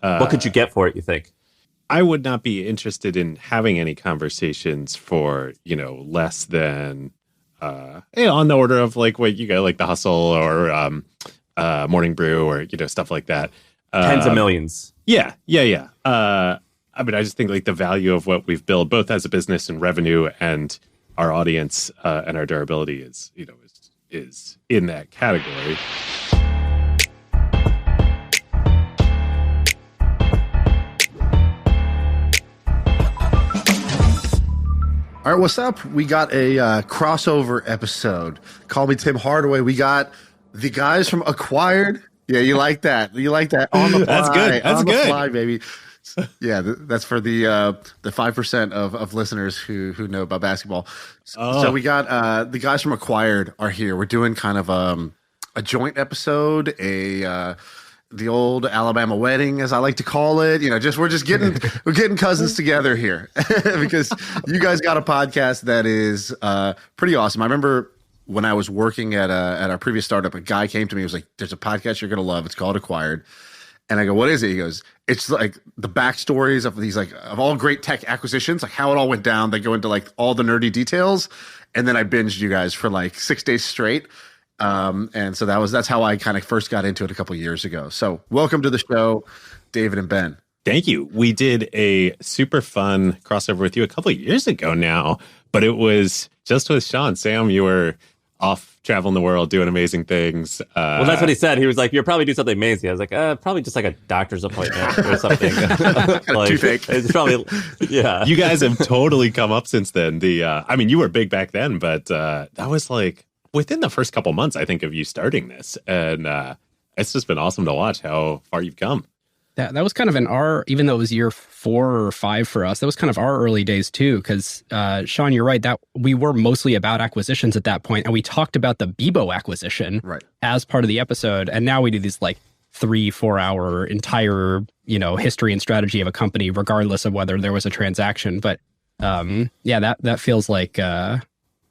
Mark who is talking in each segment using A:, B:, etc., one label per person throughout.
A: What could you get for it, you think?
B: I would not be interested in having any conversations for, less than, on the order of like what you got, like The Hustle or Morning Brew or, stuff like that.
A: Tens of millions.
B: Yeah. I mean, I just think like the value of what we've built, both as a business and revenue and our audience and our durability is in that category.
C: All right, what's up? We got a crossover episode. Call me Tim Hardaway. We got the guys from Acquired. Yeah, you like that. You like that on the fly.
B: That's good. That's
C: on
B: good.
C: The fly, baby. Yeah, that's for the 5% of listeners who know about basketball. So we got the guys from Acquired are here. We're doing kind of a joint episode, the old Alabama wedding, as I like to call it. We're getting cousins together here because you guys got a podcast that is pretty awesome. I remember when I was working at our previous startup, a guy came to me and was like, "There's a podcast you're gonna love. It's called Acquired." And I go, "What is it?" He goes, "It's like the backstories of these of all great tech acquisitions, like how it all went down. They go into like all the nerdy details." And then I binged you guys for like 6 days straight. And so that's how I kind of first got into it a couple of years ago. So welcome to the show, David and Ben.
B: Thank you. We did a super fun crossover with you a couple of years ago now, but it was just with Shaan. Sam, you were off traveling the world, doing amazing things.
A: Well, that's what he said. He was like, "You'll probably do something amazing." I was like, probably just like a doctor's appointment or something. Like,
C: toothache.
A: It's probably, yeah.
B: You guys have totally come up since then. I mean, you were big back then, but that was like within the first couple months, I think, of you starting this. And it's just been awesome to watch how far you've come.
D: That was kind of even though it was year 4 or 5 for us, that was kind of our early days too. Because Shaan, you're right, that we were mostly about acquisitions at that point, and we talked about the Bebo acquisition as part of the episode. And now we do these like 3-4 hour entire history and strategy of a company, regardless of whether there was a transaction. But that feels like I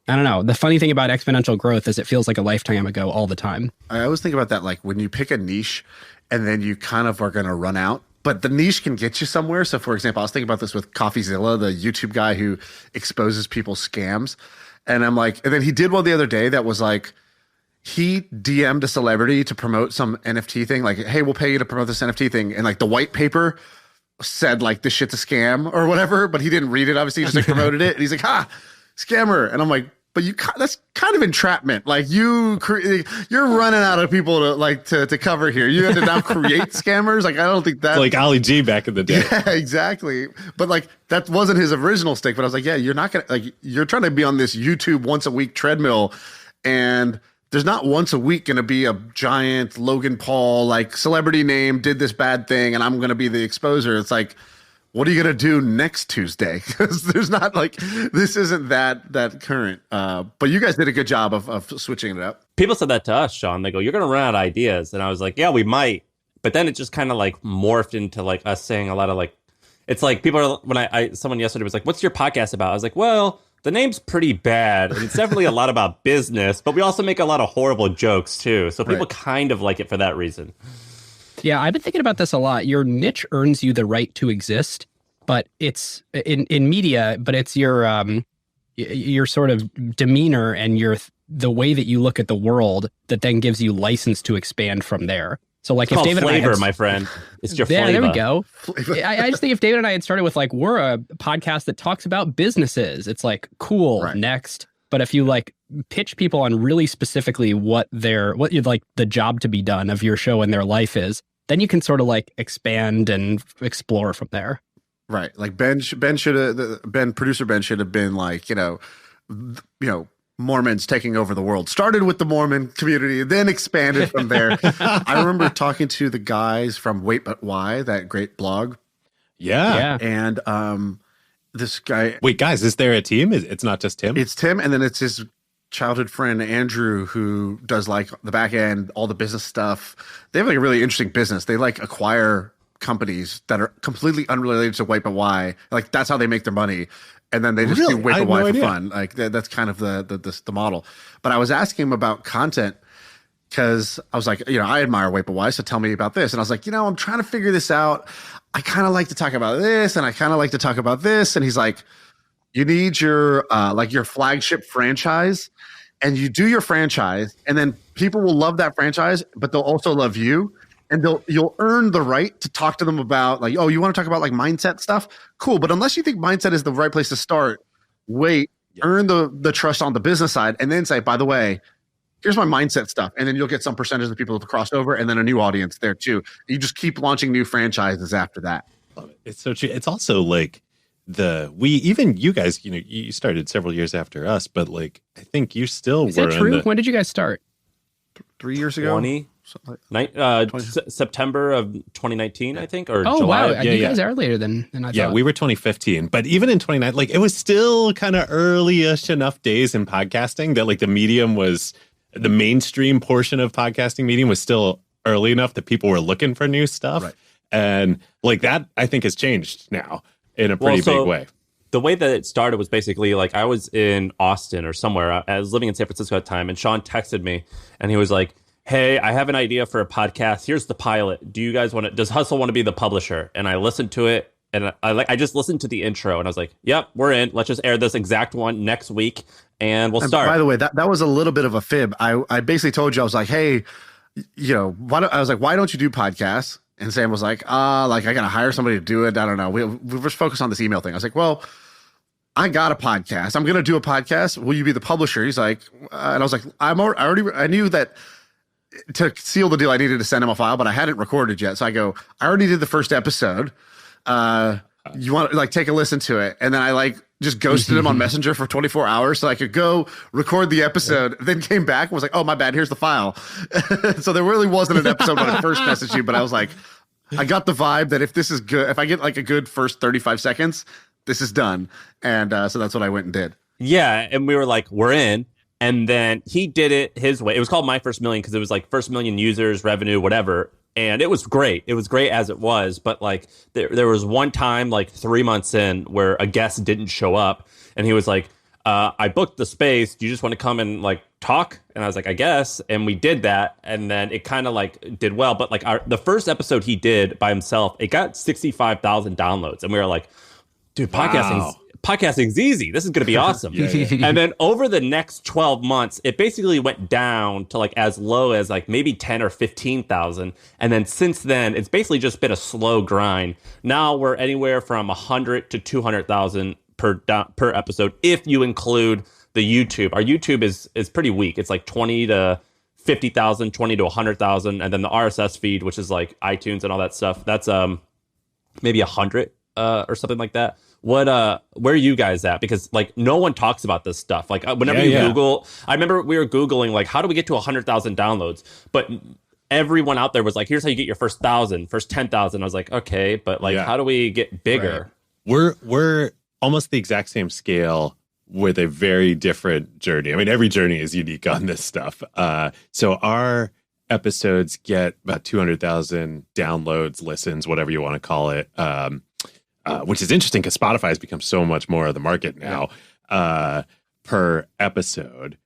D: don't know. The funny thing about exponential growth is it feels like a lifetime ago all the time.
C: I always think about that, like when you pick a niche and then you kind of are going to run out, but the niche can get you somewhere. So for example, I was thinking about this with CoffeeZilla, the YouTube guy who exposes people's scams. And I'm like, and then he did one the other day that was like, he DM'd a celebrity to promote some NFT thing. Like, "Hey, we'll pay you to promote this NFT thing." And like the white paper said like, "This shit's a scam" or whatever, but he didn't read it. Obviously, he just like promoted it. And he's like, "Ha, scammer." And I'm like, but that's kind of entrapment. Like you're running out of people to cover here. You had to now create scammers. Like I don't think that's
B: like Ali G back in the day.
C: Yeah, exactly. But like that wasn't his original stick. But I was like, yeah, you're not gonna you're trying to be on this YouTube once a week treadmill, and there's not once a week gonna be a giant Logan Paul like celebrity name did this bad thing, and I'm gonna be the exposer. It's like, what are you going to do next Tuesday? Because there's not like, this isn't that current. But you guys did a good job of switching it up.
A: People said that to us, Shaan. They go, "You're going to run out of ideas." And I was like, yeah, we might. But then it just kind of like morphed into like us saying a lot of like, it's like people are, when someone yesterday was like, "What's your podcast about?" I was like, well, the name's pretty bad. And it's definitely a lot about business, but we also make a lot of horrible jokes too. So people kind of like it for that reason.
D: Yeah, I've been thinking about this a lot. Your niche earns you the right to exist, but it's in media, but it's your sort of demeanor and the way that you look at the world that then gives you license to expand from there. So like
A: it's
D: if David
A: flavor,
D: and I
A: my friend, it's your flavor.
D: There we go. I just think if David and I had started with like, we're a podcast that talks about businesses, it's like, cool, next. But if you like pitch people on really specifically what you'd like the job to be done of your show and their life is, then you can sort of like expand and explore from there.
C: Right. Like producer Ben should have been like, Mormons taking over the world. Started with the Mormon community, then expanded from there. I remember talking to the guys from Wait But Why, that great blog.
B: Yeah.
C: And this guy.
B: Wait, guys, is there a team? It's not just Tim?
C: It's Tim, and then it's his childhood friend Andrew, who does like the back end, all the business stuff. They have like a really interesting business. They like acquire companies that are completely unrelated to Wait But Why. Like that's how they make their money. And then they just do Wait But Why for fun. Like that's kind of the model. But I was asking him about content, because I was like, I admire Wait But Why, so tell me about this. And I was like, I'm trying to figure this out. I kind of like to talk about this, and I kind of like to talk about this. And he's like, you need your flagship franchise, and you do your franchise, and then people will love that franchise, but they'll also love you. And you'll earn the right to talk to them about like, oh, you want to talk about like mindset stuff? Cool. But unless you think mindset is the right place to start, earn the trust on the business side, and then say, by the way, here's my mindset stuff. And then you'll get some percentage of people to cross over, and then a new audience there too. You just keep launching new franchises after that.
B: Love it. It's so true. It's also like you guys, you started several years after us, but like, I think you still
D: Is that true? When did you guys start?
C: 3 years ago?
A: September of 2019, I think, or
D: July.
A: Wow.
D: You guys are later than I thought.
B: Yeah, we were 2015. But even in 2019, like it was still kind of early-ish enough days in podcasting that like the medium was, the mainstream portion of podcasting medium was still early enough that people were looking for new stuff. Right. And like that, I think, has changed now in a pretty big way.
A: The way that it started was basically like I was in Austin or somewhere. I was living in San Francisco at the time, and Shaan texted me, and he was like, hey, I have an idea for a podcast. Here's the pilot. Do you guys does Hustle want to be the publisher? And I listened to it, and I just listened to the intro, and I was like, yep, we're in. Let's just air this exact one next week, and we'll start.
C: By the way, that was a little bit of a fib. I basically told you, I was like, hey, why don't you do podcasts? And Sam was like, I got to hire somebody to do it. I don't know. We just focused on this email thing. I was like, well, I got a podcast. I'm going to do a podcast. Will you be the publisher? He's like, and I was like, I knew that to seal the deal, I needed to send him a file, but I hadn't recorded yet. So I go, I already did the first episode. You want to like take a listen to it? And then I like just ghosted him on Messenger for 24 hours so I could go record the episode. Then came back and was like, oh, my bad. Here's the file. So there really wasn't an episode when I first messaged you, but I was like, I got the vibe that if this is good, if I get like a good first 35 seconds, this is done. And so that's what I went and did.
A: Yeah. And we were like, we're in. And then he did it his way. It was called My First Million because it was like first million users, revenue, whatever. And it was great. It was great as it was. But like there was one time like 3 months in where a guest didn't show up. And he was like, I booked the space. Do you just want to come and like talk? And I was like, I guess. And we did that. And then it kind of like did well. But like the first episode he did by himself, it got 65,000 downloads. And we were like, dude, podcasting's easy. This is going to be awesome. And then over the next 12 months, it basically went down to like as low as like maybe 10 or 15,000. And then since then, it's basically just been a slow grind. Now we're anywhere from 100 to 200,000 per episode if you include the YouTube. Our YouTube is pretty weak. It's like 20 to 50,000, 20 to 100,000. And then the RSS feed, which is like iTunes and all that stuff, that's maybe 100 or something like that. Where are you guys at? Because like no one talks about this stuff. Like whenever you Google, I remember we were Googling like, how do we get to 100,000 downloads? But everyone out there was like, here's how you get your first 1,000, first 10,000. I was like, okay, but like, how do we get bigger?
B: Right. We're almost the exact same scale with a very different journey. I mean, every journey is unique on this stuff. So our episodes get about 200,000 downloads, listens, whatever you want to call it. Which is interesting because Spotify has become so much more of the market now per episode.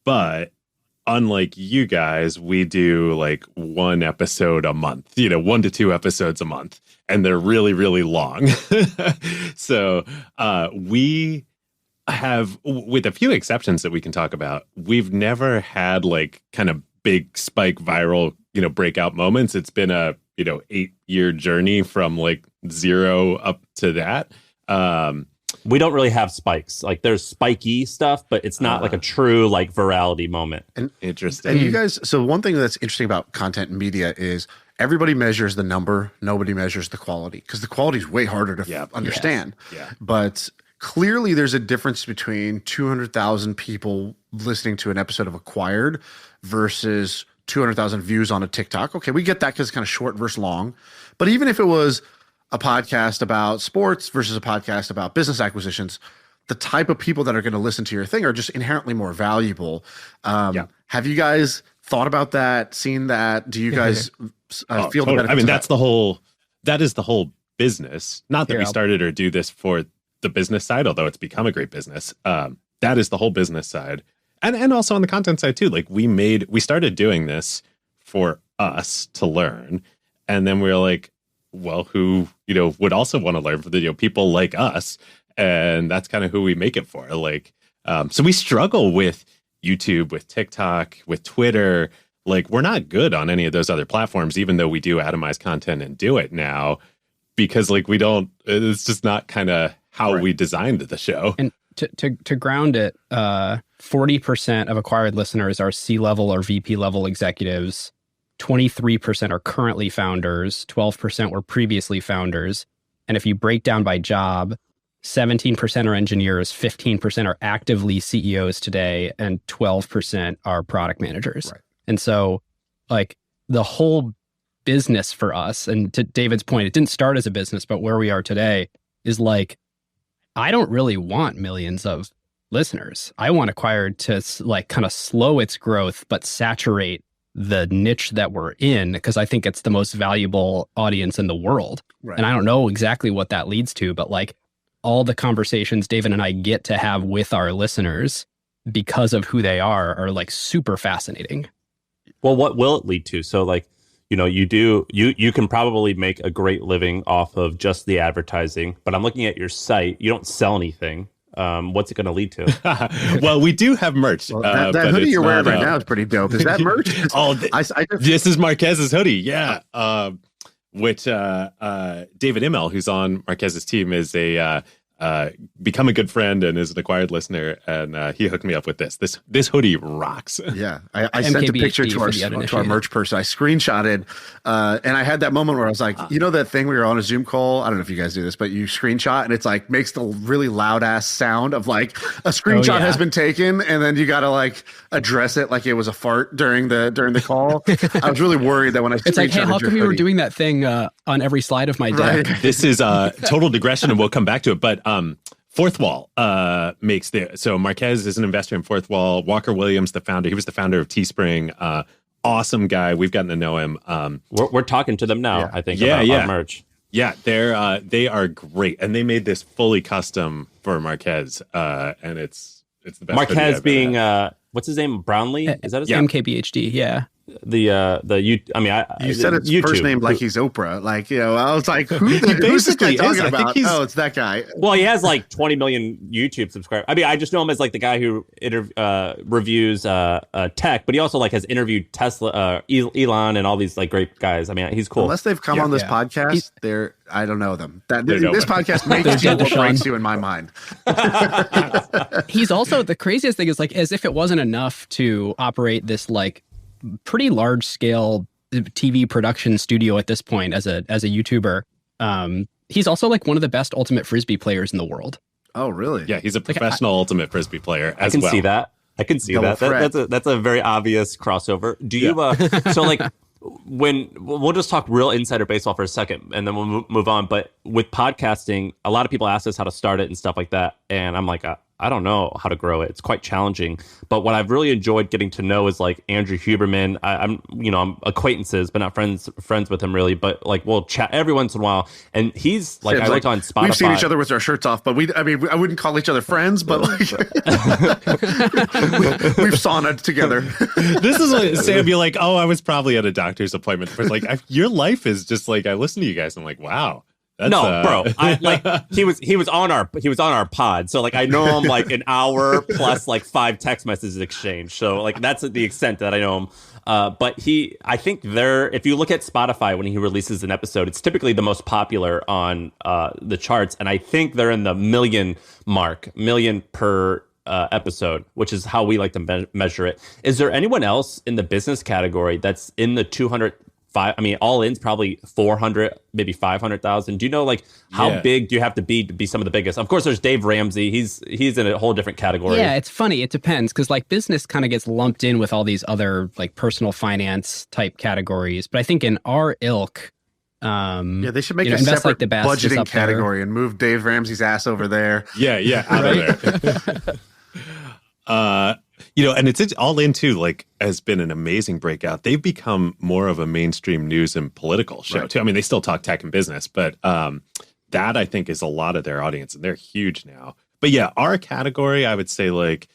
B: But unlike you guys, we do like one episode a month, 1 to 2 episodes a month, and they're really, really long. So we have, with a few exceptions that we can talk about, we've never had like kind of big spike viral, breakout moments. It's been a 8-year journey from like 0 up to that.
A: We don't really have spikes. Like there's spiky stuff, but it's not like a true like virality moment.
C: And
B: interesting.
C: And you guys, so one thing that's interesting about content and media is everybody measures the number. Nobody measures the quality because the quality is way harder to understand. Yeah. But clearly there's a difference between 200,000 people listening to an episode of Acquired versus 200,000 views on a TikTok. Okay, we get that because it's kind of short versus long. But even if it was a podcast about sports versus a podcast about business acquisitions, the type of people that are going to listen to your thing are just inherently more valuable. Have you guys thought about that, seen that? Do you guys feel the benefits?
B: I mean, that is the whole business. Not that we started or do this for the business side, although it's become a great business. That is the whole business side. And also on the content side too, like we started doing this for us to learn. And then we were like, well, who, would also want to learn from the, people like us. And that's kind of who we make it for. Like, so we struggle with YouTube, with TikTok, with Twitter. Like, we're not good on any of those other platforms, even though we do atomize content and do it now, because like it's just not kind of how we designed the show.
D: And to ground it, 40% of acquired listeners are C-level or VP level executives. 23% are currently founders, 12% were previously founders. And if you break down by job, 17% are engineers, 15% are actively CEOs today, and 12% are product managers. Right. And so, like, the whole business for us, and to David's point, it didn't start as a business, but where we are today is like, I don't really want millions of listeners. I want Acquired to like kind of slow its growth, but saturate the niche that we're in, because I think it's the most valuable audience in the world. Right. And I don't know exactly what that leads to, but like all the conversations David and I get to have with our listeners because of who they are like super fascinating.
A: Well, what will it lead to? So like, you can probably make a great living off of just the advertising, but I'm looking at your site. You don't sell anything. What's it going to lead to?
B: Well, we do have merch.
C: Well, that hoodie you're wearing right now is pretty dope. Is that merch?
B: This is Marques's hoodie. Yeah. Which David Immel, who's on Marques's team, is become a good friend and is an Acquired listener, and he hooked me up with this. This hoodie rocks.
C: Yeah, I sent a picture to our merch person. I screenshotted, and I had that moment where I was like, that thing where you're on a Zoom call. I don't know if you guys do this, but you screenshot and it's like makes the really loud ass sound of like a screenshot has been taken, and then you got to like address it like it was a fart during the call. I was really worried that when I
D: it's like, hey, how come you were doing that thing on every slide of my deck?
C: Right.
B: This is total digression, and we'll come back to it, but. Fourth Wall makes so Marques is an investor in Fourth Wall. Walker Williams, the founder, he was the founder of Teespring. Awesome guy. We've gotten to know him.
A: We're talking to them now. I think. About merch.
B: Yeah, they are great, and they made this fully custom for Marques, and it's the best.
A: Marques being what's his name? Brownlee? Is that his name?
D: MKBHD. Yeah.
A: You
C: said his
A: YouTube.
C: First name like he's Oprah. Like, I was like, who's this guy talking about? Oh, it's that guy.
A: Well, he has like 20 million YouTube subscribers. I mean, I just know him as like the guy who reviews tech, but he also like has interviewed Tesla, Elon, and all these like great guys. I mean, he's cool.
C: Unless they've come on this podcast, I don't know them. This podcast makes you or breaks you in my mind.
D: He's also, the craziest thing is like, as if it wasn't enough to operate this like pretty large scale TV production studio at this point as a YouTuber. He's also like one of the best ultimate Frisbee players in the world.
C: Oh, really?
B: Yeah, he's a professional ultimate Frisbee player as well.
A: I can see that. That's a very obvious crossover. Do you so like when we'll just talk real insider baseball for a second and then we'll move on, but with podcasting, a lot of people ask us how to start it and stuff like that, and I'm like, I don't know how to grow it. It's quite challenging. But what I've really enjoyed getting to know is like Andrew Huberman. I'm acquaintances, but not friends with him really. But like we'll chat every once in a while. And he's like, I looked on Spotify.
C: We've seen each other with our shirts off, but I wouldn't call each other friends, but like we've saunaed together.
B: This is what Sam be like, oh, I was probably at a doctor's appointment. But like your life is just like, I listen to you guys. I'm like, wow.
A: Bro. He was on our pod, so like I know him like an hour plus like 5 text messages exchanged. So like that's the extent that I know him. But I think if you look at Spotify when he releases an episode, it's typically the most popular on the charts, and I think they're in the million per episode, which is how we like to measure it. Is there anyone else in the business category that's in the 200? All in's probably 400, maybe 500,000. Do you know like how big do you have to be some of the biggest? Of course, there's Dave Ramsey. He's in a whole different category.
D: Yeah, it's funny. It depends because like business kind of gets lumped in with all these other like personal finance type categories. But I think in our ilk,
C: they should make a separate like the budgeting category and move Dave Ramsey's ass over there.
B: Yeah, out of there. And it's all in too, like, has been an amazing breakout. They've become more of a mainstream news and political show too. I mean, they still talk tech and business, but that I think is a lot of their audience, and they're huge now. But yeah, our category, I would say like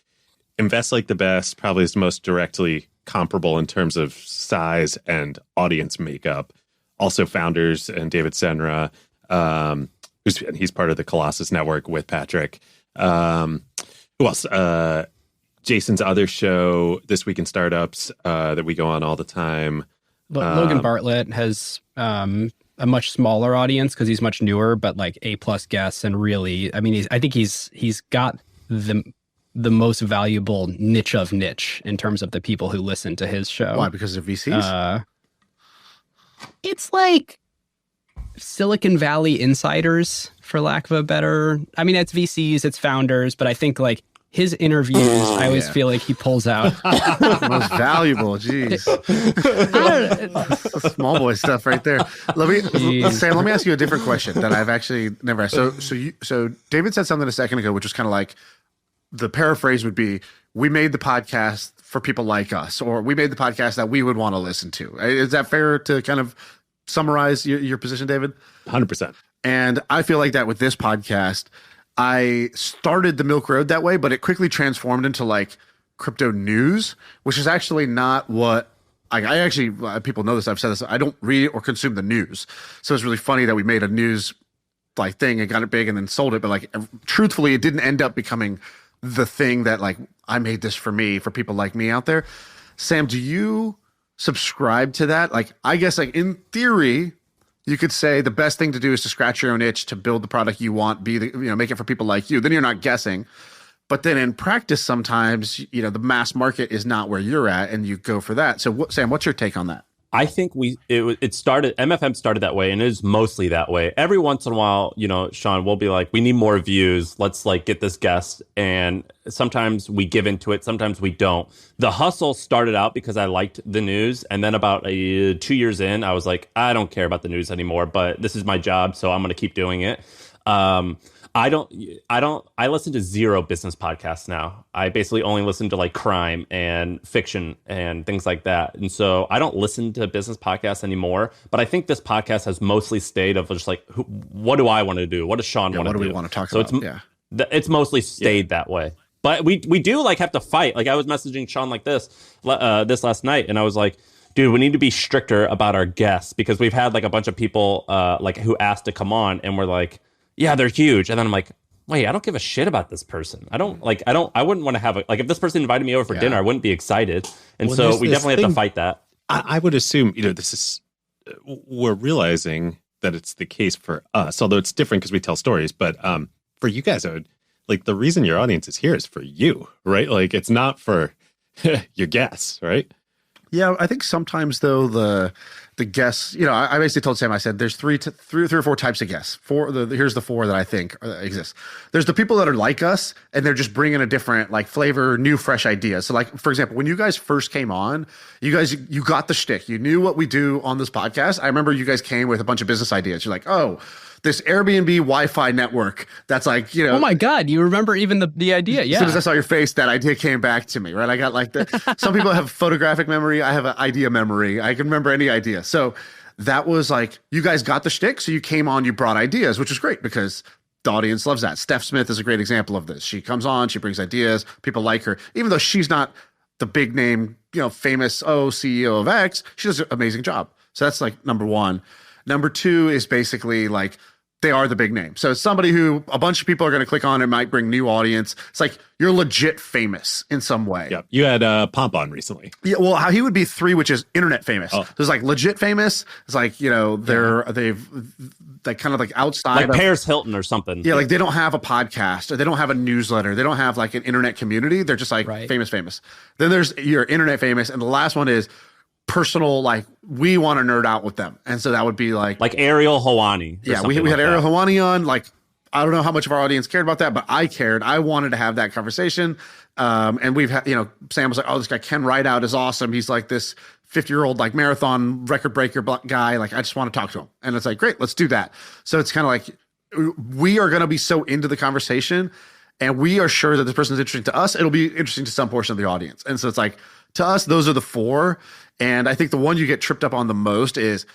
B: Invest Like the Best probably is most directly comparable in terms of size and audience makeup. Also founders and David Senra, he's part of the Colossus Network with Patrick. Who else? Jason's other show, This Week in Startups, that we go on all the time.
D: Logan Bartlett has a much smaller audience because he's much newer, but like A+ guests, and really, I mean, I think he's got the most valuable niche of niche in terms of the people who listen to his show.
C: Why? Because they're VCs?
D: It's like Silicon Valley insiders, for lack of a better. I mean, it's VCs, it's founders, but I think like his interviews, I always feel like he pulls out
C: most valuable. Jeez, small boy stuff right there. Sam, let me ask you a different question that I've actually never asked. So David said something a second ago, which was kind of like, the paraphrase would be, we made the podcast for people like us, or we made the podcast that we would want to listen to. Is that fair to kind of summarize your position, David?
B: 100%.
C: And I feel like that with this podcast. I started the Milk Road that way, but it quickly transformed into like crypto news, which is actually not what I actually, people know this, I've said this, I don't read or consume the news. So it's really funny that we made a news like thing and got it big and then sold it. But like, truthfully, it didn't end up becoming the thing that like, I made this for me, for people like me out there. Sam, do you subscribe to that? Like, I guess like in theory, you could say the best thing to do is to scratch your own itch, to build the product you want, make it for people like you. Then you're not guessing. But then in practice, sometimes, the mass market is not where you're at and you go for that. So Sam, what's your take on that?
A: I think it started, MFM started that way, and it is mostly that way. Every once in a while, Shaan, we'll be like, we need more views. Let's like get this guest. And sometimes we give into it. Sometimes we don't. The hustle started out because I liked the news. And then about 2 years in, I was like, I don't care about the news anymore, but this is my job, so I'm going to keep doing it. I listen to zero business podcasts now. I basically only listen to like crime and fiction and things like that. And so I don't listen to business podcasts anymore, but I think this podcast has mostly stayed of just like, what do I want to do? What does Shaan want to do?
C: What do we want to talk about?
A: It's mostly stayed that way. But we do like have to fight. Like I was messaging Shaan like this last night, and I was like, dude, we need to be stricter about our guests, because we've had like a bunch of people like who asked to come on, and we're like, yeah, they're huge. And then I'm like, wait, I don't give a shit about this person. I wouldn't want to have if this person invited me over for dinner, I wouldn't be excited. And so we definitely have to fight that.
B: I would assume, we're realizing that it's the case for us, although it's different because we tell stories. But for you guys, the reason your audience is here is for you, right? Like, it's not for your guests, right?
C: Yeah, I think sometimes though the guests, I basically told Sam, I said there's three or four types of guests. Here's the four that I think exist. There's the people that are like us, and they're just bringing a different like flavor, new, fresh ideas. So like, for example, when you guys first came on, you got the shtick. You knew what we do on this podcast. I remember you guys came with a bunch of business ideas. You're like, oh, this Airbnb Wi-Fi network that's like,
D: Oh my God, you remember even the idea. Yeah.
C: As soon as I saw your face, that idea came back to me, right? I got like some people have photographic memory. I have an idea memory. I can remember any idea. So that was like, you guys got the shtick. So you came on, you brought ideas, which is great because the audience loves that. Steph Smith is a great example of this. She comes on, she brings ideas. People like her, even though she's not the big name, famous CEO of X. She does an amazing job. So that's like number one. Number two is basically like, they are the big name. So it's somebody who a bunch of people are going to click on and might bring new audience. It's like you're legit famous in some way.
B: Yeah. You had Pomp on recently.
C: Yeah. Well, how he would be 3, which is internet famous. Oh. There's like legit famous. It's like, they've kind of like outside
A: like Paris Hilton or something.
C: Yeah. Like they don't have a podcast, or they don't have a newsletter. They don't have like an internet community. They're just like famous. Then there's your internet famous. And the last one is personal, like we want to nerd out with them, and so that would be like
A: Ariel Hawani.
C: Yeah, we had Ariel Hawani on. Like, I don't know how much of our audience cared about that, but I cared. I wanted to have that conversation. And we've had, Sam was like, oh, this guy Ken Rideout is awesome. He's like this 50-year-old like marathon record breaker guy. Like, I just want to talk to him, and it's like, great, let's do that. So it's kind of like we are going to be so into the conversation, and we are sure that this person is interesting to us. It'll be interesting to some portion of the audience, and so it's like, to us, those are the four. And I think the one you get tripped up on the most is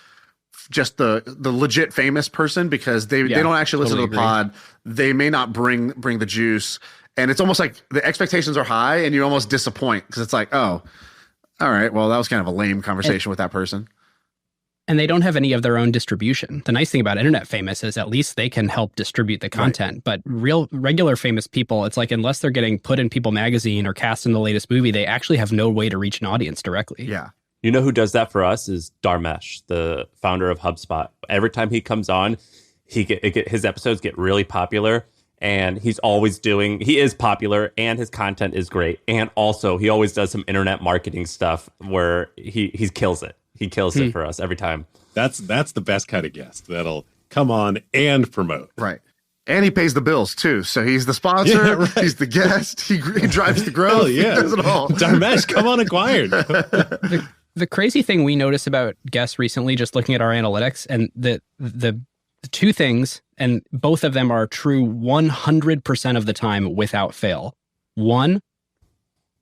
C: just the legit famous person, because they don't actually listen to the pod. They may not bring the juice, and it's almost like the expectations are high and you almost disappoint because it's like, oh, all right, well, that was kind of a lame conversation with that person. And
D: they don't have any of their own distribution. The nice thing about internet famous is at least they can help distribute the content. Right. But regular famous people, it's like unless they're getting put in People magazine or cast in the latest movie, they actually have no way to reach an audience directly.
C: Yeah.
A: You know who does that for us is Dharmesh, the founder of HubSpot. Every time he comes on, his episodes get really popular, and he is popular, and his content is great. And also, he always does some internet marketing stuff where he kills it. He kills it for us every time.
B: That's the best kind of guest that'll come on and promote.
C: Right. And he pays the bills too. So he's the sponsor, yeah, right. He's the guest, he drives the growth, he does it all.
B: Dharmesh, come on acquired.
D: The crazy thing we noticed about guests recently, just looking at our analytics, and the two things, and both of them are true 100% of the time without fail. One,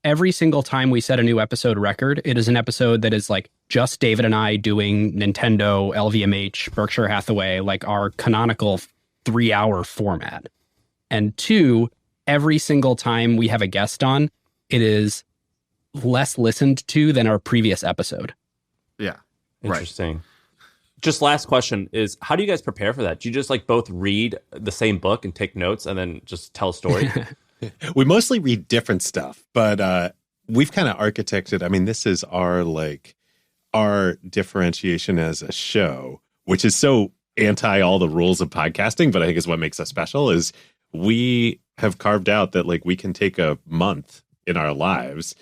D: every single time we set a new episode record, it is an episode that is like just David and I doing Nintendo, LVMH, Berkshire Hathaway, like our canonical 3-hour format. And two, every single time we have a guest on, it is less listened to than our previous episode.
C: Yeah.
A: Interesting. Right. Just last question is, how do you guys prepare for that? Do you just like both read the same book and take notes and then just tell a story?
B: We mostly read different stuff, but we've kind of architected. I mean, this is our differentiation as a show, which is so anti all the rules of podcasting, but I think is what makes us special. Is we have carved out that like we can take a month in our lives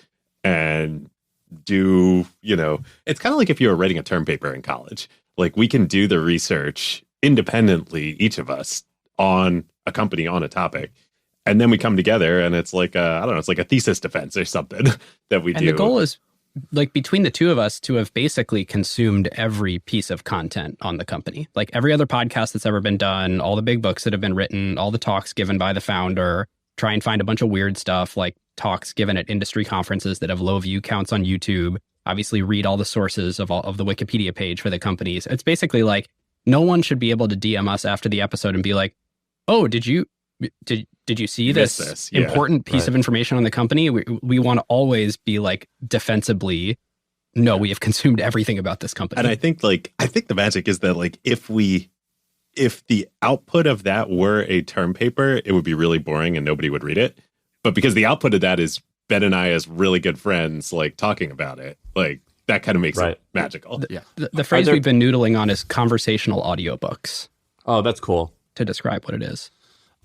B: and do, it's kind of like if you were writing a term paper in college. Like we can do the research independently, each of us, on a company, on a topic. And then we come together and it's like, it's like a thesis defense or something that we do.
D: And the goal is, like, between the two of us to have basically consumed every piece of content on the company. Like every other podcast that's ever been done, all the big books that have been written, all the talks given by the founder, try and find a bunch of weird stuff like talks given at industry conferences that have low view counts on YouTube. Obviously read all the sources of the Wikipedia page for the companies. It's basically like no one should be able to DM us after the episode and be like, oh, did you see this important piece of information on the company? We want to always be like defensively, no, we have consumed everything about this company.
B: And I think the magic is that like if the output of that were a term paper, it would be really boring and nobody would read it. But because the output of that is Ben and I as really good friends, like talking about it, like that kind of makes it magical.
D: The phrase we've been noodling on is conversational audiobooks.
A: Oh, that's cool.
D: To describe what it is.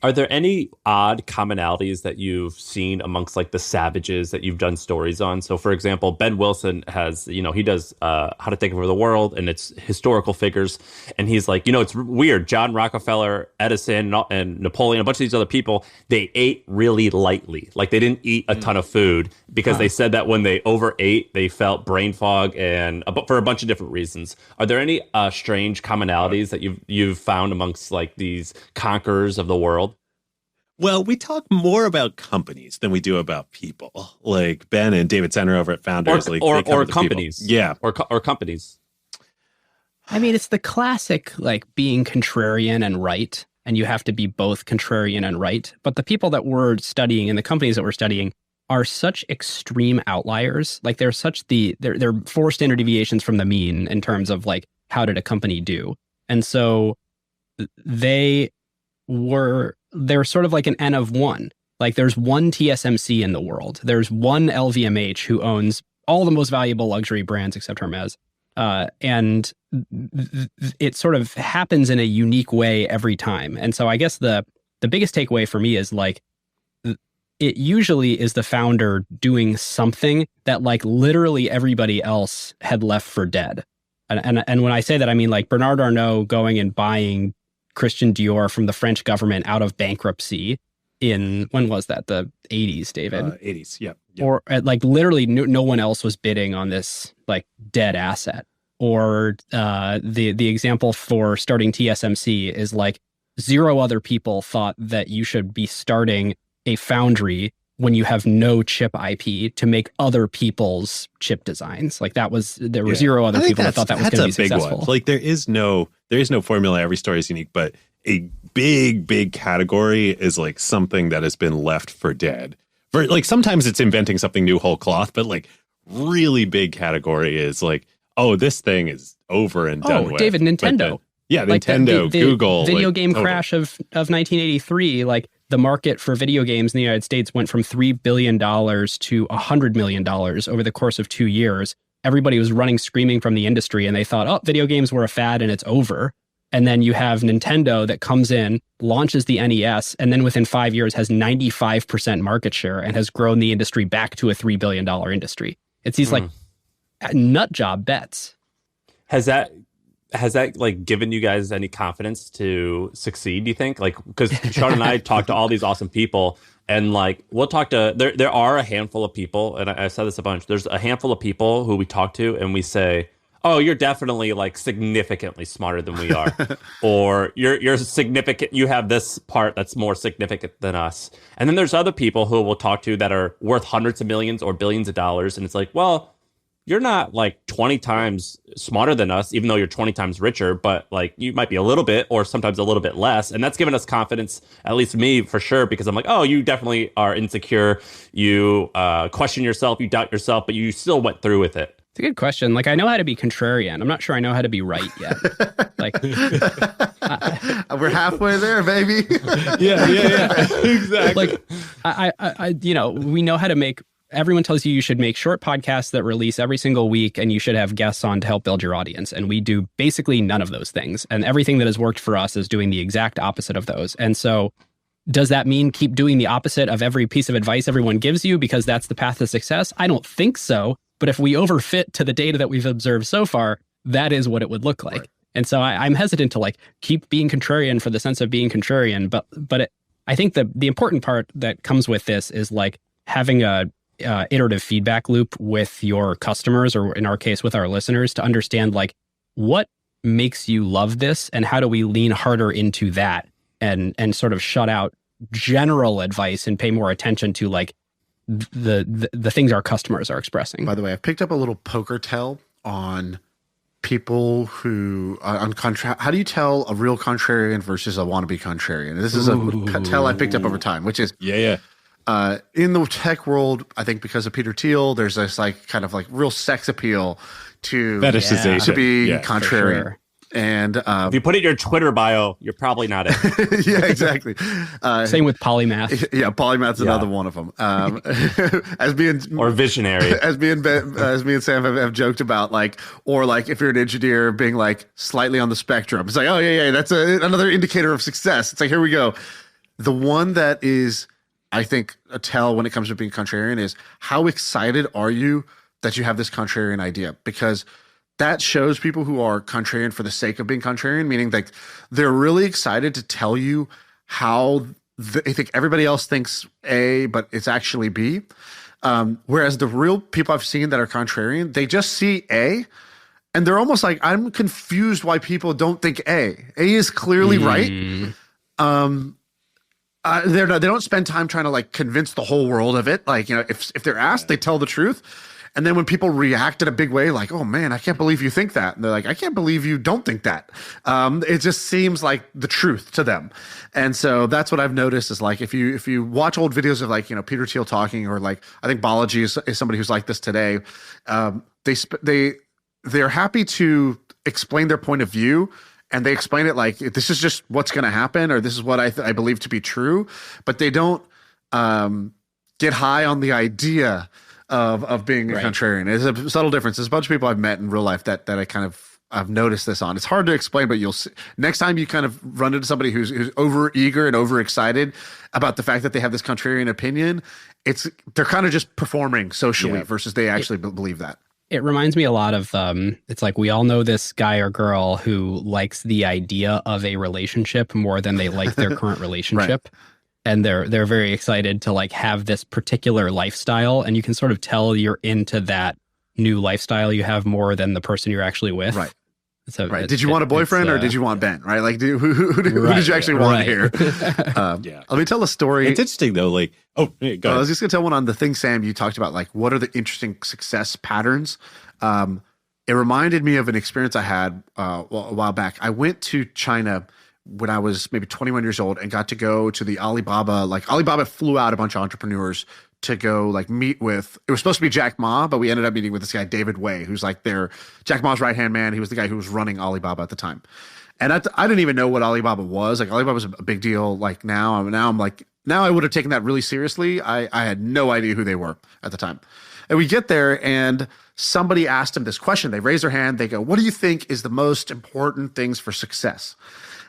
A: Are there any odd commonalities that you've seen amongst like the savages that you've done stories on? So, for example, Ben Wilson has, he does How to Take Over the World, and it's historical figures. And he's like, it's weird. John Rockefeller, Edison, and Napoleon, a bunch of these other people, they ate really lightly. Like they didn't eat a ton of food because they said that when they overate, they felt brain fog and for a bunch of different reasons. Are there any strange commonalities that you've found amongst like these conquerors of the world?
B: Well, we talk more about companies than we do about people. Like Ben and David Center over at Founders,
A: or companies, or companies.
D: I mean, it's the classic like being contrarian and right, and you have to be both contrarian and right. But the people that we're studying and the companies that we're studying are such extreme outliers. Like they're forced standard deviations from the mean in terms of like how did a company do, and so they're sort of like an N of one. Like there's one TSMC in the world. There's one LVMH who owns all the most valuable luxury brands except Hermes. And it sort of happens in a unique way every time. And so I guess the biggest takeaway for me is like, it usually is the founder doing something that like literally everybody else had left for dead. And when I say that, I mean like Bernard Arnault going and buying Christian Dior from the French government out of bankruptcy in, when was that? The 80s, David?
B: 80s, yeah.
D: Or like literally no one else was bidding on this like dead asset. Or the example for starting TSMC is like 0 other people thought that you should be starting a foundry when you have no chip IP to make other people's chip designs. Like there were zero other people that thought that was going to be successful.
B: One. Like there is no formula. Every story is unique, but a big category is like something that has been left for dead. For like sometimes it's inventing something new whole cloth, but like really big category is like, oh, this thing is over and done with.
D: David, Nintendo.
B: Like Nintendo, the Google.
D: Video game crash of 1983, like the market for video games in the United States went from $3 billion to $100 million over the course of 2 years. Everybody was running screaming from the industry and they thought, oh, video games were a fad and it's over. And then you have Nintendo that comes in, launches the NES, and then within 5 years has 95% market share and has grown the industry back to a $3 billion industry. It's these like nut job bets.
A: Has that like given you guys any confidence to succeed, do you think? Like, because Shaan and I talk to all these awesome people, and like we'll talk to there are a handful of people, and I said this a bunch. There's a handful of people who we talk to and we say, oh, you're definitely like significantly smarter than we are. Or you're significant, you have this part that's more significant than us. And then there's other people who we'll talk to that are worth hundreds of millions or billions of dollars. And it's like, well, you're not like 20 times smarter than us, even though you're 20 times richer, but like you might be a little bit or sometimes a little bit less. And that's given us confidence, at least me for sure, because I'm like, oh, you definitely are insecure. You question yourself, you doubt yourself, but you still went through with it.
D: It's a good question. Like, I know how to be contrarian. I'm not sure I know how to be right yet. Like,
C: we're halfway there, baby.
B: Yeah, exactly.
D: Like, I we know how to make. Everyone tells you should make short podcasts that release every single week, and you should have guests on to help build your audience. And we do basically none of those things. And everything that has worked for us is doing the exact opposite of those. And so, does that mean keep doing the opposite of every piece of advice everyone gives you because that's the path to success? I don't think so. But if we overfit to the data that we've observed so far, that is what it would look like. Right. And so I'm hesitant to like keep being contrarian for the sense of being contrarian. But I think the important part that comes with this is like having a iterative feedback loop with your customers, or in our case with our listeners, to understand like what makes you love this and how do we lean harder into that and sort of shut out general advice and pay more attention to like the things our customers are expressing.
C: By the way, I've picked up a little poker tell on people who on how do you tell a real contrarian versus a wannabe contrarian? This is a tell I picked up over time, which is in the tech world, I think because of Peter Thiel, there's this like kind of like real sex appeal to
B: fetishization
C: to be contrarian. Sure. And
A: if you put it in your Twitter bio, you're probably not it.
C: Yeah, exactly.
D: Same with polymath.
C: Yeah, polymath's another one of them. As being
A: or visionary,
C: as me and Sam have joked about, like, or like if you're an engineer being like slightly on the spectrum, it's like, oh yeah, that's another indicator of success. It's like, here we go. The one that is, I think, a tell when it comes to being contrarian is how excited are you that you have this contrarian idea, because that shows people who are contrarian for the sake of being contrarian, meaning like they're really excited to tell you how they think everybody else thinks A, but it's actually B. Whereas the real people I've seen that are contrarian, they just see A, and they're almost like, I'm confused why people don't think A. A is clearly right. They don't spend time trying to like convince the whole world of it. Like, if they're asked, they tell the truth. And then when people react in a big way, like, oh man, I can't believe you think that. And they're like, I can't believe you don't think that. It just seems like the truth to them. And so that's what I've noticed is like, if you watch old videos of like, Peter Thiel talking, or like, I think Balaji is somebody who's like this today. They're happy to explain their point of view. And they explain it like, this is just what's going to happen, or this is what I believe to be true. But they don't get high on the idea of being a contrarian. It's a subtle difference. There's a bunch of people I've met in real life that I've noticed this on. It's hard to explain, but you'll see next time you kind of run into somebody who's over eager and over excited about the fact that they have this contrarian opinion. They're kind of just performing socially versus they actually believe that.
D: It reminds me a lot of, it's like we all know this guy or girl who likes the idea of a relationship more than they like their current relationship. Right. And they're very excited to like have this particular lifestyle, and you can sort of tell you're into that new lifestyle you have more than the person you're actually with.
C: Right.
D: So
C: right. Did you want a boyfriend or did you want Ben? Right. Like, who did you actually want here?
B: Yeah.
C: Let me tell a story.
B: It's interesting though. Like, go ahead.
C: I was just gonna tell one on the thing, Sam, you talked about, like, what are the interesting success patterns? It reminded me of an experience I had a while back. I went to China when I was maybe 21 years old and got to go to the Alibaba. Like, Alibaba flew out a bunch of entrepreneurs to go, like, meet with, it was supposed to be Jack Ma, but we ended up meeting with this guy, David Wei, who's like Jack Ma's right-hand man. He was the guy who was running Alibaba at the time. And I didn't even know what Alibaba was. Like, Alibaba was a big deal. Like, now I would have taken that really seriously. I had no idea who they were at the time. And we get there and somebody asked him this question. They raise their hand. They go, what do you think is the most important things for success?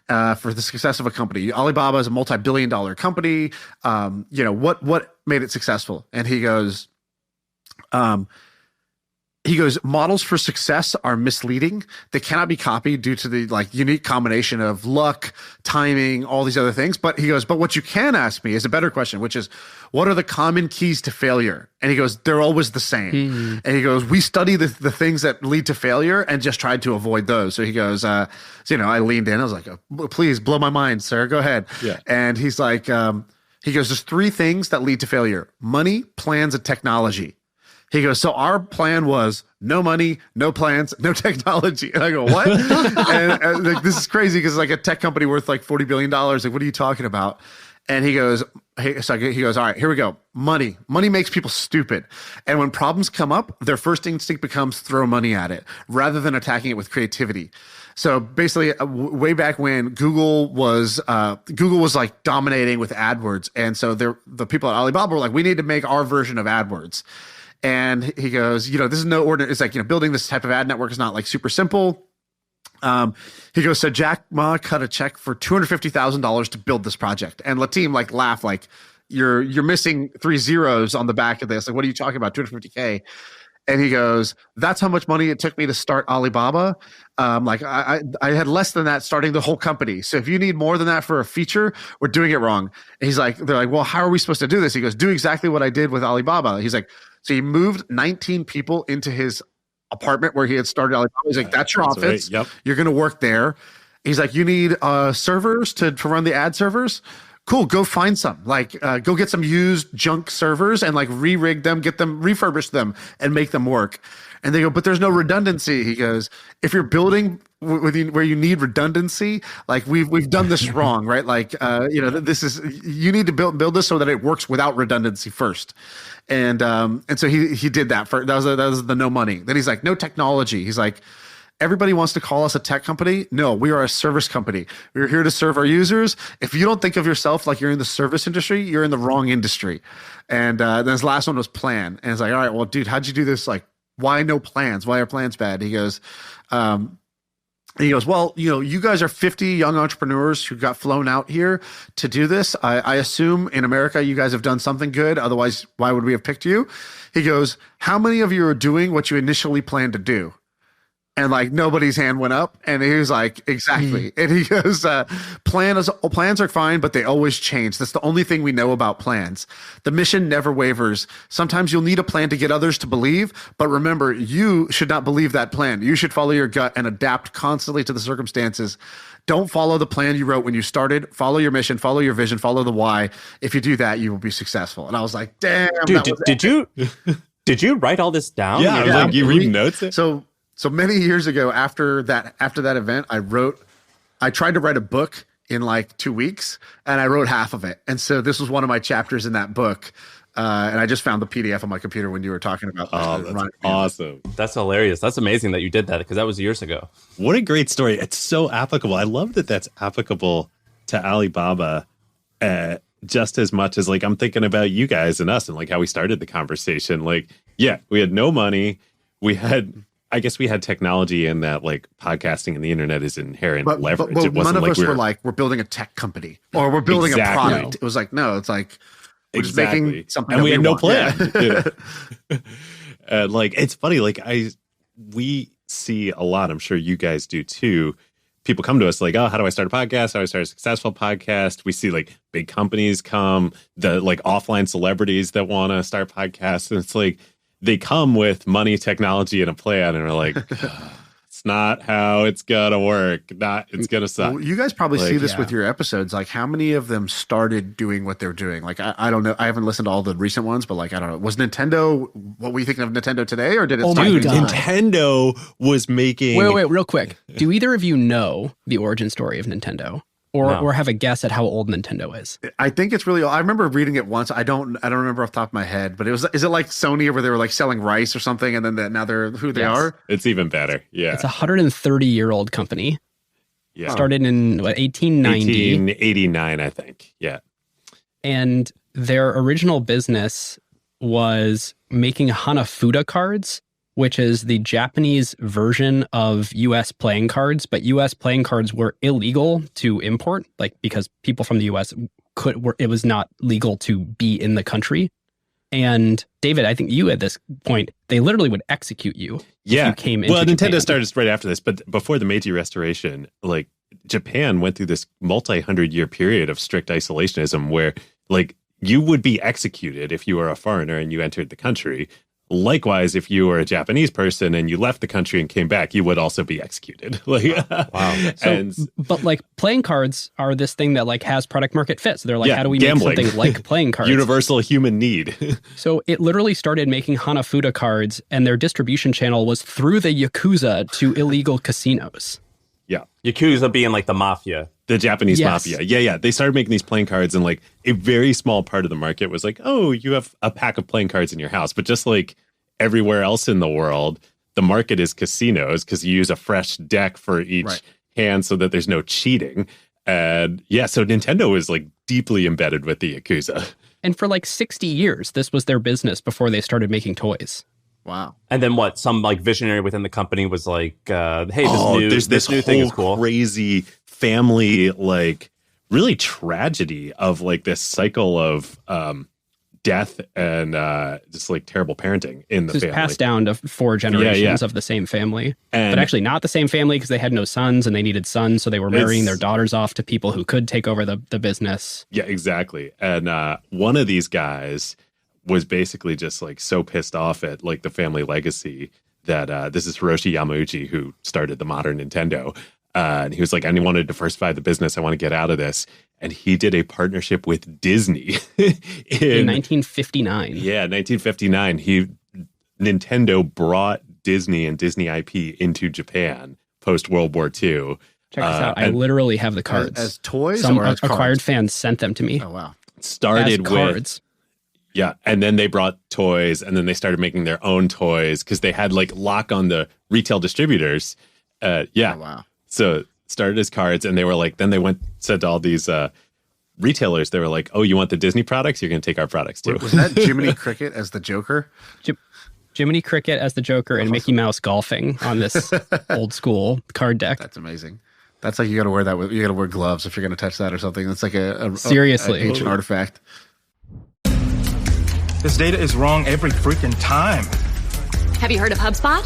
C: For the success of a company? Alibaba is a multi-billion-dollar company. What made it successful? And he goes, models for success are misleading. They cannot be copied due to the, like, unique combination of luck, timing, all these other things. But he goes, but what you can ask me is a better question, which is, what are the common keys to failure? And he goes, they're always the same. Mm-hmm. And he goes, we study the things that lead to failure and just tried to avoid those. So he goes, I leaned in. I was like, please blow my mind, sir. Go ahead. Yeah. And he's like, he goes, there's 3 things that lead to failure: money, plans, and technology. He goes, so our plan was no money, no plans, no technology. And I go, what? and like, this is crazy because, like, a tech company worth like $40 billion. Like, what are you talking about? And he goes, all right, here we go. Money makes people stupid. And when problems come up, their first instinct becomes throw money at it rather than attacking it with creativity. So basically, way back when Google was like dominating with AdWords. And so the people at Alibaba were like, we need to make our version of AdWords. And he goes, this is no ordinary. It's like, building this type of ad network is not like super simple. He goes, so Jack Ma cut a check for $250,000 to build this project. And the team like laugh, like, you're missing 3 zeros on the back of this. Like, what are you talking about? 250K. And he goes, that's how much money it took me to start Alibaba. I had less than that starting the whole company. So if you need more than that for a feature, we're doing it wrong. And they're like, well, how are we supposed to do this? He goes, do exactly what I did with Alibaba. He's like, so he moved 19 people into his apartment where he had started Alibaba. He's like, that's your office. Right. Yep. You're going to work there. He's like, you need servers to run the ad servers? Cool, go find some. Like, go get some used junk servers and, like, re-rig them, get them, refurbish them, and make them work. And they go, but there's no redundancy. He goes, if you're building where you need redundancy, like, we've done this wrong, right? Like, this is, you need to build this so that it works without redundancy first. And so he did that. That was the no money. Then he's like, no technology. He's like, everybody wants to call us a tech company. No, we are a service company. We're here to serve our users. If you don't think of yourself like you're in the service industry, you're in the wrong industry. And then his last one was plan. And it's like, all right, well, dude, how'd you do this? Like, why no plans? Why are plans bad? He goes, well, you guys are 50 young entrepreneurs who got flown out here to do this. I assume in America, you guys have done something good. Otherwise, why would we have picked you? He goes, how many of you are doing what you initially planned to do? And, like, nobody's hand went up. And he was like, exactly. And he goes, plans are fine, but they always change. That's the only thing we know about plans. The mission never wavers. Sometimes you'll need a plan to get others to believe. But remember, you should not believe that plan. You should follow your gut and adapt constantly to the circumstances. Don't follow the plan you wrote when you started. Follow your mission, follow your vision, follow the why. If you do that, you will be successful. And I was like, damn.
A: Dude, did you write all this down?
B: Yeah, like, you read notes?
C: So many years ago, after that event, I tried to write a book in like 2 weeks, and I wrote half of it. And so this was one of my chapters in that book. And I just found the PDF on my computer when you were talking about that.
B: Oh, that's awesome.
A: That's hilarious. That's amazing that you did that, because that was years ago.
B: What a great story. It's so applicable. I love that that's applicable to Alibaba just as much as, like, I'm thinking about you guys and us and, like, how we started the conversation. Like, yeah, we had no money. I guess we had technology in that, like, podcasting and the internet is inherent leverage.
C: But none of us were like, we're building a tech company or we're building a product. No. It was like, no, it's like, we're just making something.
B: And we had no plan. Like, it's funny. Like, we see a lot, I'm sure you guys do too. People come to us like, oh, how do I start a podcast? How do I start a successful podcast? We see, like, big companies come, the, like, offline celebrities that want to start podcasts. And it's like, they come with money, technology, and a plan, and are like, That's not how it's gonna work. It's gonna suck.
C: Well, you guys probably
B: Like,
C: see this with your episodes. Like, how many of them started doing what they're doing? Like, I don't know. I haven't listened to all the recent ones, but like, I don't know. Was Nintendo what we think of Nintendo today, or did it?
D: my
C: start
D: God.
B: Nintendo was making.
D: Wait, real quick. Do either of you know the origin story of Nintendo? Or have a guess at how old Nintendo is?
C: I think it's really. I remember reading it once. I don't remember off the top of my head, but it was. Is it like Sony where they were like selling rice or something, and then now they're who they are?
B: It's even better. Yeah,
D: It's a 130-year-old company.
B: yeah.
D: Started in 1890.
B: 1889, I think. Yeah.
D: And their original business was making Hanafuda cards, which is the Japanese version of US playing cards, but US playing cards were illegal to import, like because people from the US it was not legal to be in the country. And David, I think you at this point, they literally would execute you if you came into
B: Nintendo
D: Japan.
B: started right after this, but before the Meiji Restoration, like Japan went through this multi-100-year period of strict isolationism where like you would be executed if you were a foreigner and you entered the country. Likewise, if you were a Japanese person and you left the country and came back, you would also be executed. Like,
A: wow.
D: But like playing cards are this thing that like has product market fit. So they're like, how do we
B: gambling.
D: make something like playing cards?
B: Universal human need.
D: So it literally started making Hanafuda cards, and their distribution channel was through the Yakuza to illegal casinos.
B: Yeah.
A: Yakuza being like the mafia.
B: The Japanese
D: Yes.
B: mafia. Yeah. They started making these playing cards, and like a very small part of the market was like, oh, you have a pack of playing cards in your house. But just like everywhere else in the world, the market is casinos because you use a fresh deck for each hand so that there's no cheating. And so Nintendo was like deeply embedded with the Yakuza.
D: And for like 60 years, this was their business before they started making toys.
C: Wow.
A: And then what? Some like visionary within the company was like, "Hey,
B: there's
A: this new thing is cool."
B: Crazy family, like really tragedy of like this cycle of death and just like terrible parenting in the
D: This is
B: family.
D: passed down to 4 generations of the same family,
B: And
D: but actually not the same family because they had no sons and they needed sons, so they were marrying their daughters off to people who could take over the business.
B: Yeah, exactly. And one of these guys was basically just like so pissed off at like the family legacy that this is Hiroshi Yamauchi, who started the modern Nintendo. And he was like, I want to diversify the business. I want to get out of this. And he did a partnership with Disney
D: In 1959.
B: Yeah, 1959. Nintendo brought Disney and Disney IP into Japan post World War II.
D: Check this out. I literally have the cards.
C: As toys
D: Some
C: or as
D: acquired
C: cards?
D: fans sent them to me.
C: Oh, wow.
B: Started
D: as
B: with
D: cards.
B: Yeah, and then they brought toys, and then they started making their own toys because they had like lock on the retail distributors.
C: Oh, wow.
B: So started as cards, and they were like, then they said to all these retailers, they were like, oh, you want the Disney products? You're going to take our products too.
C: Was that Jiminy Cricket as the Joker?
D: Jiminy Cricket as the Joker and Mickey Mouse golfing on this old school card deck.
C: That's amazing. That's like you got to wear that. You got to wear gloves if you're going to touch that or something. That's like
D: Seriously.
C: an ancient artifact.
E: This data is wrong every freaking time.
F: Have you heard of HubSpot?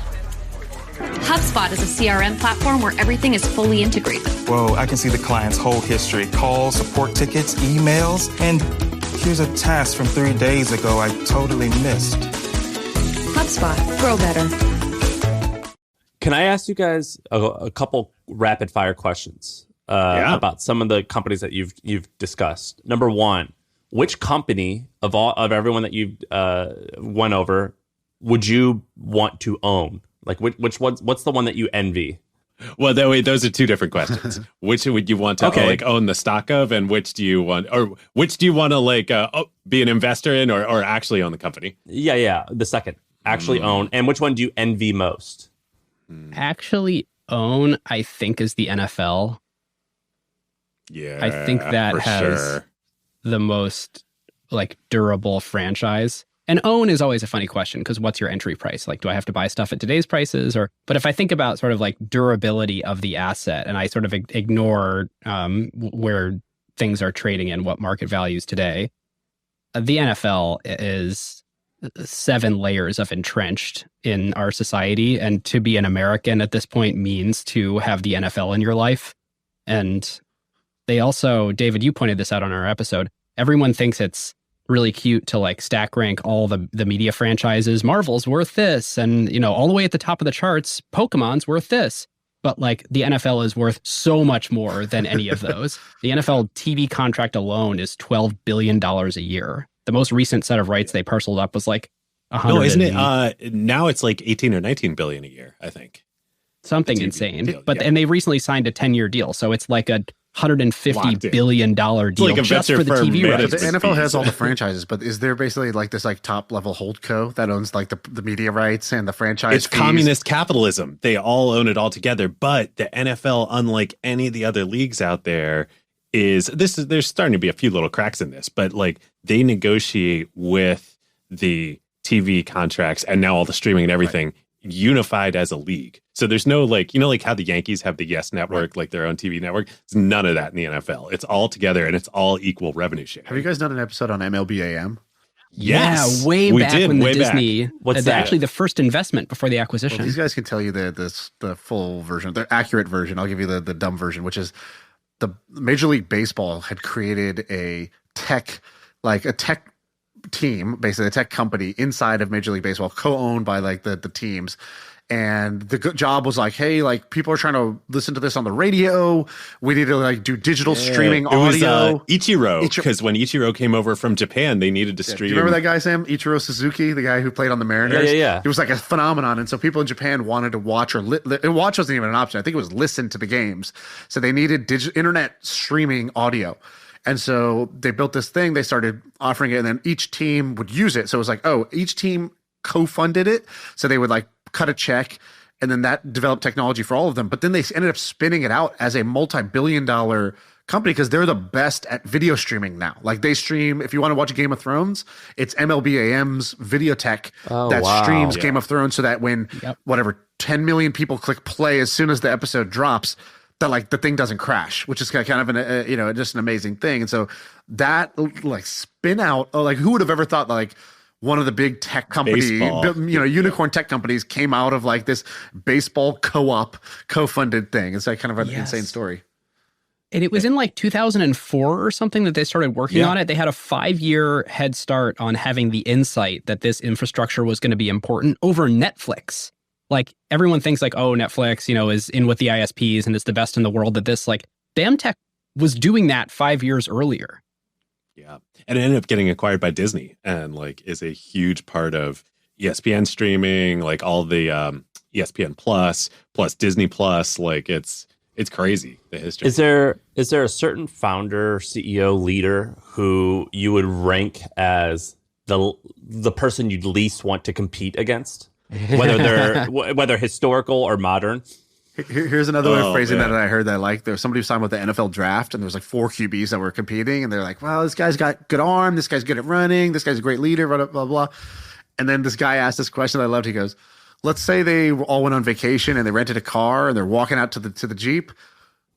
F: HubSpot is a CRM platform where everything is fully integrated.
E: Whoa, I can see the client's whole history, calls, support tickets, emails, and here's a task from 3 days ago I totally missed.
F: HubSpot. Grow better.
A: Can I ask you guys a couple rapid fire questions about some of the companies that you've discussed? Number one, which company of everyone that you've went over would you want to own? Like which one's what's the one that you envy?
B: Well, those are two different questions. Which would you want to like own the stock of, and which do you want to like be an investor in, or actually own the company?
A: Yeah, the second, actually own, and which one do you envy most?
D: Actually own, I think, is the NFL.
B: Yeah,
D: I think that has the most like durable franchise. And own is always a funny question because what's your entry price? Like, do I have to buy stuff at today's prices? But if I think about sort of like durability of the asset and I sort of ignore where things are trading and what market values today, the NFL is 7 layers of entrenched in our society. And to be an American at this point means to have the NFL in your life. And they also, David, you pointed this out on our episode, everyone thinks it's really cute to like stack rank all the media franchises. Marvel's worth this, and all the way at the top of the charts, Pokemon's worth this. But like the NFL is worth so much more than any of those. The NFL TV contract alone is $12 billion a year. The most recent set of rights they parceled up was like 100.
B: No, isn't it? Now it's like 18 or 19 billion a year, I think.
D: Something insane. And they recently signed a 10-year deal, so it's like a $150 billion deal
B: like a
D: just for the TV rights.
C: The NFL has all the franchises, but is there basically like this like top level holdco that owns like the media rights and the franchise?
B: It's fees? Communist capitalism. They all own it all together. But the NFL, unlike any of the other leagues out there, there's starting to be a few little cracks in this, but like they negotiate with the TV contracts and now all the streaming and everything. Right. Unified as a league. So there's no like how the Yankees have the Yes Network, like their own TV network. There's none of that in the NFL. It's all together and it's all equal revenue share.
C: Have you guys done an episode on MLBAM?
D: Yes, yeah, way back when the Disney.
A: What's that?
D: Actually, the first investment before the acquisition.
C: Well, these guys can tell you the full version, the accurate version. I'll give you the dumb version, which is the Major League Baseball had created a tech team, basically a tech company inside of Major League Baseball, co-owned by like the teams. And the job was like, hey, like people are trying to listen to this on the radio. We need to like do digital streaming audio.
B: It was Ichiro, because when Ichiro came over from Japan, they needed to stream.
C: Do you remember that guy, Sam? Ichiro Suzuki, the guy who played on the Mariners?
A: Yeah.
C: He was like a phenomenon. And so people in Japan wanted to watch watch wasn't even an option. I think it was listen to the games. So they needed internet streaming audio. And so they built this thing, they started offering it, and then each team would use it. So it was like, each team co-funded it. So they would like cut a check, and then that developed technology for all of them. But then they ended up spinning it out as a multi-billion-dollar company because they're the best at video streaming now. Like they stream, if you want to watch Game of Thrones, it's MLBAM's video tech streams Game of Thrones so that when 10 million people click play as soon as the episode drops, that like the thing doesn't crash, which is kind of just an amazing thing. And so that like spin out, like who would have ever thought like one of the big tech companies, unicorn tech companies came out of like this baseball co-op co-funded thing. It's like kind of an insane story.
D: And it was in like 2004 or something that they started working on it. They had a 5-year head start on having the insight that this infrastructure was going to be important over Netflix. Like everyone thinks like, oh, Netflix, is in with the ISPs and it's the best in the world at this. Like BAMTech was doing that 5 years earlier.
B: Yeah. And it ended up getting acquired by Disney and like is a huge part of ESPN streaming, like all the ESPN plus Disney plus. Like it's crazy, the history. Is
A: there a certain founder, CEO, leader who you would rank as the person you'd least want to compete against? Whether historical or modern.
C: Here's another way of phrasing that I heard that like there was somebody who signed with the NFL draft and there was like 4 QBs that were competing and they're like, well, this guy's got good arm, this guy's good at running, this guy's a great leader, blah, blah, blah. And then this guy asked this question that I loved. He goes, let's say they all went on vacation and they rented a car and they're walking out to the Jeep.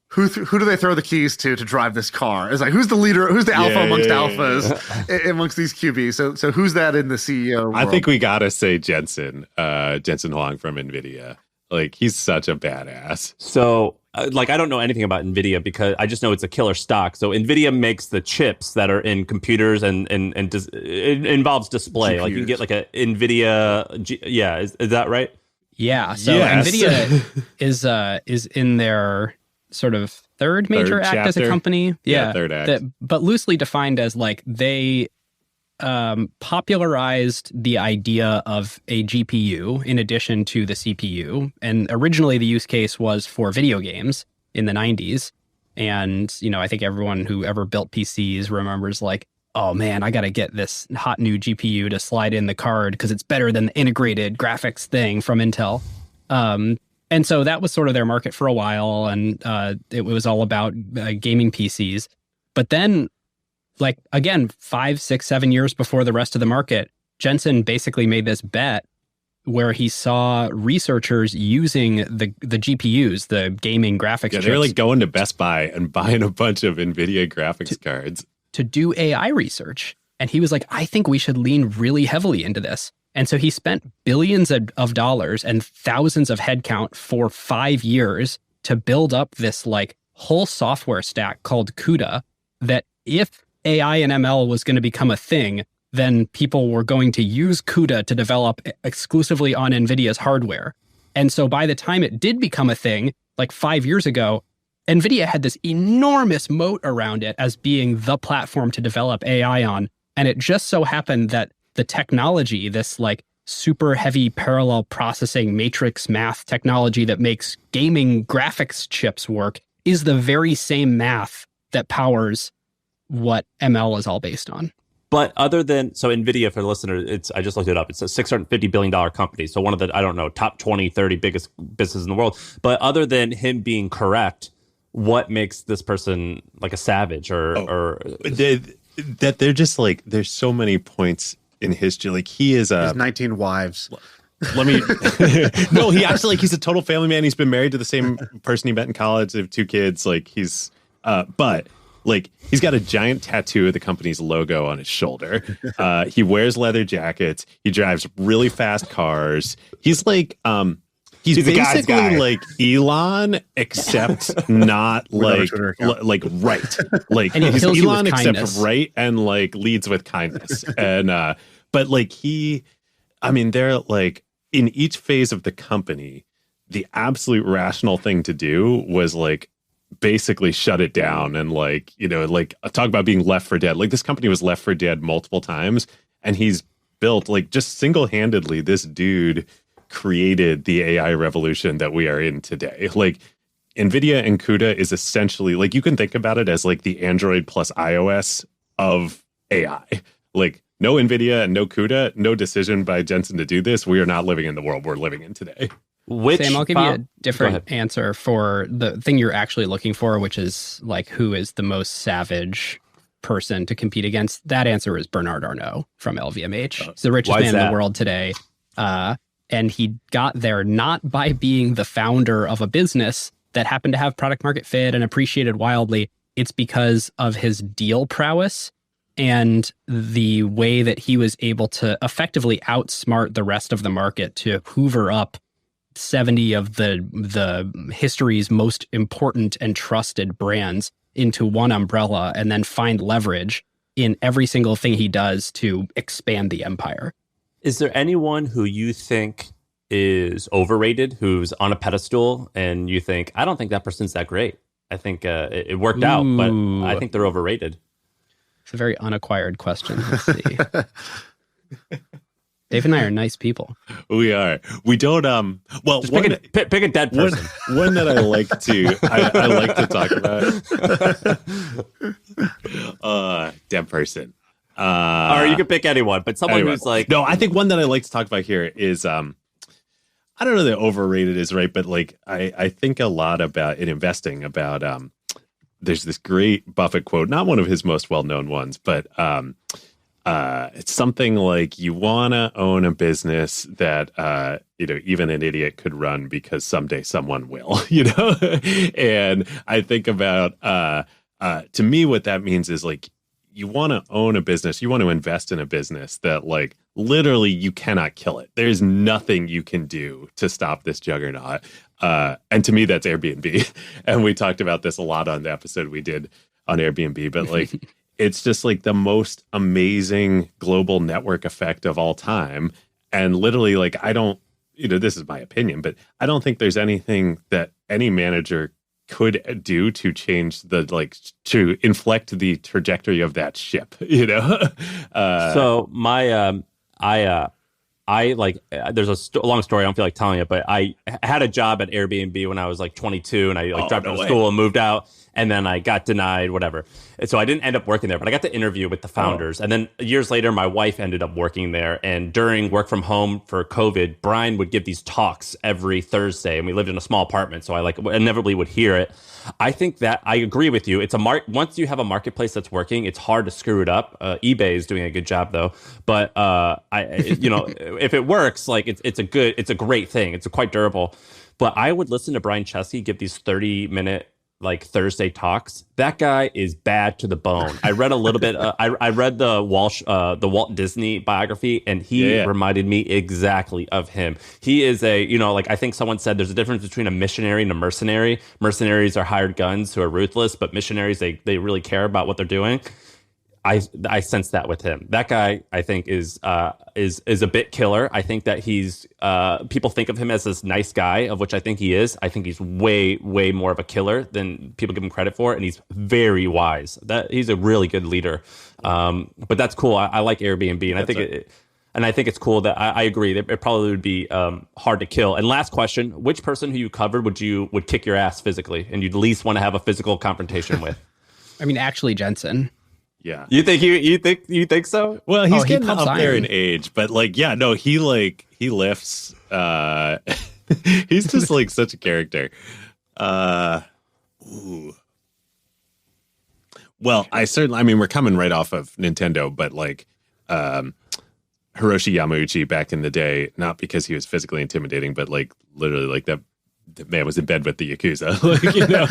C: Who do they throw the keys to drive this car? It's like, who's the leader? Who's the alpha amongst alphas amongst these QBs? So who's that in the CEO world?
B: I think we got to say Jensen Huang from NVIDIA. Like, he's such a badass.
A: So, I don't know anything about NVIDIA because I just know it's a killer stock. So NVIDIA makes the chips that are in computers and it involves display. GPUs. Like you can get like a NVIDIA. Is that right?
D: Yeah. So NVIDIA is in their sort of third major act as a company.
B: Yeah, third act.
D: But loosely defined as like they popularized the idea of a GPU in addition to the CPU. And originally the use case was for video games in the 90s. And, I think everyone who ever built PCs remembers like, oh man, I got to get this hot new GPU to slide in the card because it's better than the integrated graphics thing from Intel. And so that was sort of their market for a while. And it was all about gaming PCs. But then, like, again, 5, 6, 7 years before the rest of the market, Jensen basically made this bet where he saw researchers using the GPUs, the gaming graphics chips.
B: They're like going to Best Buy and buying a bunch of NVIDIA graphics cards
D: to do AI research. And he was like, I think we should lean really heavily into this. And so he spent billions of dollars and thousands of headcount for 5 years to build up this like whole software stack called CUDA that if AI and ML was going to become a thing, then people were going to use CUDA to develop exclusively on NVIDIA's hardware. And so by the time it did become a thing, like 5 years ago, NVIDIA had this enormous moat around it as being the platform to develop AI on. And it just so happened that the technology, this like super heavy parallel processing matrix math technology that makes gaming graphics chips work, is the very same math that powers what ML is all based on.
A: But other than, so NVIDIA, for the listener, I just looked it up. It's a $650 billion company. So one of the, I don't know, top 20, 30 biggest businesses in the world. But other than him being correct, what makes this person like a savage or
B: that they're just like, there's so many points in history. Like he is
C: His 19 wives.
B: Let me, no, he actually, like, he's a total family man. He's been married to the same person he met in college. They have 2 kids. Like he's, but like he's got a giant tattoo of the company's logo on his shoulder. He wears leather jackets. He drives really fast cars. He's like, he's basically like Elon, except not like right. Like
D: and
B: he's Elon except
D: kindness.
B: right and like leads with kindness. And but like they're like in each phase of the company, the absolute rational thing to do was like basically shut it down and like, you know, like talk about being left for dead. Like this company was left for dead multiple times, and he's built like just single-handedly, this dude created the AI revolution that we are in today. Like NVIDIA and CUDA is essentially like, you can think about it as like the Android plus iOS of AI. Like no NVIDIA and no CUDA, no decision by Jensen to do this. We are not living in the world we're living in today.
D: Sam, I'll give you a different answer for the thing you're actually looking for, which is like, who is the most savage person to compete against? That answer is Bernard Arnault from LVMH. He's the richest man in the world today. And he got there not by being the founder of a business that happened to have product market fit and appreciated wildly. It's because of his deal prowess and the way that he was able to effectively outsmart the rest of the market to hoover up 70 of the history's most important and trusted brands into one umbrella, and then find leverage in every single thing he does to expand the empire.
A: Is there anyone who you think is overrated, who's on a pedestal, and you think, I don't think that person's that great? I think it worked out, but I think they're overrated.
D: It's a very unacquired question. Let's see. Dave and I are nice people.
B: We are. We don't. Well,
A: just pick a dead person.
B: One that I like to. I like to talk about. Dead person.
A: Or you can pick anyone, but someone who's like.
B: No, I think one that I like to talk about here is. I don't know that overrated is right, but like I think a lot about in investing about. There's this great Buffett quote, not one of his most well-known ones, but. It's something like, you want to own a business that, even an idiot could run because someday someone will, and I think about, to me, what that means is like, you want to own a business, you want to invest in a business that like, literally you cannot kill it. There's nothing you can do to stop this juggernaut. And to me, that's Airbnb. And we talked about this a lot on the episode we did on Airbnb, but like, it's just like the most amazing global network effect of all time. And literally, like, I don't, this is my opinion, but I don't think there's anything that any manager could do to change to inflect the trajectory of that ship,
A: So there's a long story. I don't feel like telling it, but I had a job at Airbnb when I was like 22, and I dropped out of school and moved out. And then I got denied, whatever. And so I didn't end up working there, but I got to interview with the founders. And then years later, my wife ended up working there. And during work from home for COVID, Brian would give these talks every Thursday. And we lived in a small apartment, so I inevitably would hear it. I think that I agree with you. It's once you have a marketplace that's working, it's hard to screw it up. eBay is doing a good job though. But if it works, like it's a great thing. It's quite durable. But I would listen to Brian Chesky give these 30-minute like Thursday talks. That guy is bad to the bone. I read a little bit. I read the Walt Disney biography, and he reminded me exactly of him. He is I think someone said there's a difference between a missionary and a mercenary. Mercenaries are hired guns who are ruthless, but missionaries, they really care about what they're doing. I sense that with him. That guy, I think, is a bit killer. I think that he's people think of him as this nice guy, of which I think he is. I think he's way more of a killer than people give him credit for, and he's very wise. That he's a really good leader. But that's cool. I like Airbnb, and I think it's cool that I agree that it probably would be hard to kill. And last question: which person who you covered would kick your ass physically, and you'd least want to have a physical confrontation with?
D: I mean, actually, Jensen.
B: Yeah.
A: You think so?
B: Well, he's getting
D: pumps
B: up there
D: iron.
B: in age, but like, yeah, no, he lifts. He's just like such a character. Ooh. Well, I mean, we're coming right off of Nintendo, but like, Hiroshi Yamauchi back in the day, not because he was physically intimidating, but like literally like that. The man was in bed with the Yakuza. Like, you know,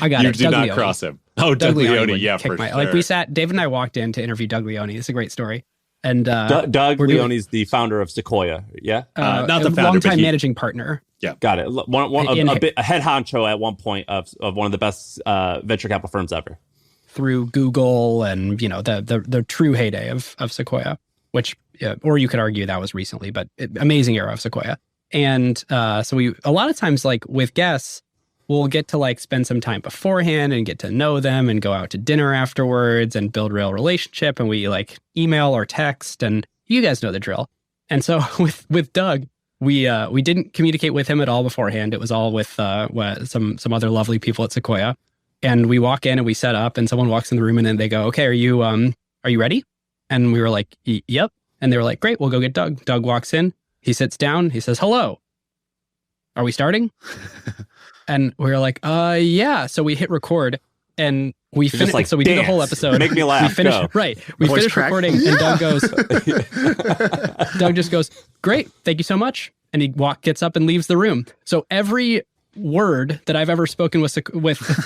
D: I got
B: you
D: it.
B: do
D: Doug
B: not
D: Leone.
B: cross him. Oh, Doug Leone,
D: would
B: yeah,
D: kick
B: for sure.
D: Like Dave and I walked in to interview Doug Leone. It's a great story. And
A: Doug Leone is the founder of Sequoia. Yeah,
B: not the founder,
D: longtime
B: but
D: managing partner.
B: Yeah,
A: got it. A head honcho at one point of one of the best venture capital firms ever.
D: Through Google and the true heyday of Sequoia, which or you could argue that was recently, but amazing era of Sequoia. And so we a lot of times like with guests, we'll get to like spend some time beforehand and get to know them and go out to dinner afterwards and build real relationship. And we like email or text, and you guys know the drill. And so with Doug, we didn't communicate with him at all beforehand. It was all with some other lovely people at Sequoia. And we walk in and we set up, and someone walks in the room and then they go, "Okay, are you ready?" And we were like, "Yep." And they were like, "Great, we'll go get Doug." Doug walks in. He sits down. He says, "Hello. Are we starting?" And we were like, yeah. So we hit record and we finished.
A: Like,
D: so we did the whole episode.
A: Make me laugh.
D: We finished,
A: go.
D: right. We finished recording and Doug goes, Doug just goes, "Great. Thank you so much." And he gets up and leaves the room. So every word that I've ever spoken with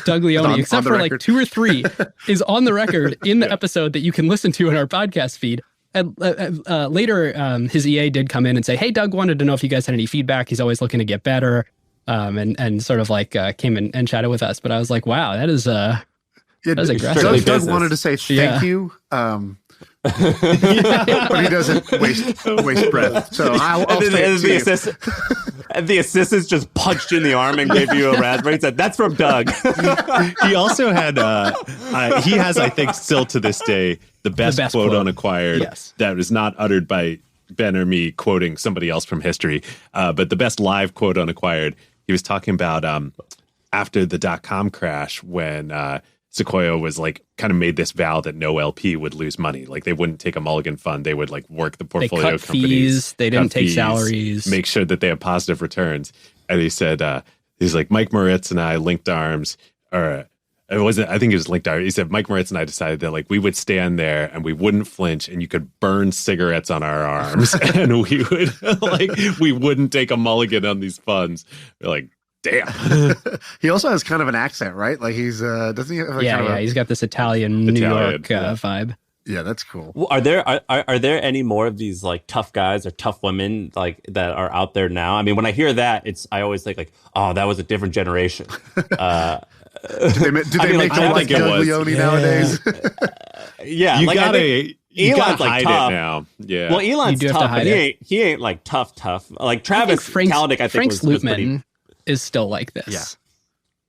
D: Doug Leone, except for like 2 or 3, is on the record in the episode that you can listen to in our podcast feed. And later, his EA did come in and say, "Hey, Doug wanted to know if you guys had any feedback. He's always looking to get better." And sort of like came in and chatted with us. But I was like, wow, that is aggressive.
C: Doug wanted to say thank you. But he doesn't waste breath. So I'll say
A: the assistants just punched you in the arm and gave you a raspberry and said, "That's from Doug."
B: He also had, he has, I think, still to this day, the best quote on Acquired that was not uttered by Ben or me quoting somebody else from history, but the best live quote on Acquired. He was talking about after the .com crash when Sequoia was like kind of made this vow that no LP would lose money. Like they wouldn't take a mulligan fund. They would like work the portfolio companies.
D: Fees. They didn't take salaries.
B: Make sure that they have positive returns. And he said, he's like, Mike Moritz and I linked arms, or it wasn't, I think it was linked arms. He said, Mike Moritz and I decided that like we would stand there and we wouldn't flinch and you could burn cigarettes on our arms and we would like, we wouldn't take a mulligan on these funds. We're like, damn.
C: He also has kind of an accent, right? Like he's doesn't he have like
D: he's got this Italian New York vibe.
C: Yeah, that's cool.
A: Well, are there any more of these like tough guys or tough women like that are out there now? I mean, when I hear that, I always think like, oh, that was a different generation.
C: Do they make him like Doug Leone nowadays?
A: Yeah,
B: you
A: like,
B: gotta
A: Elon's like
B: hide
A: tough
B: it now. Yeah.
A: Well, Elon's tough, but
D: it.
A: he ain't like tough. Like Travis Kalanick, I think
D: Frank
A: was
D: Slootman
A: pretty...
D: is still like this.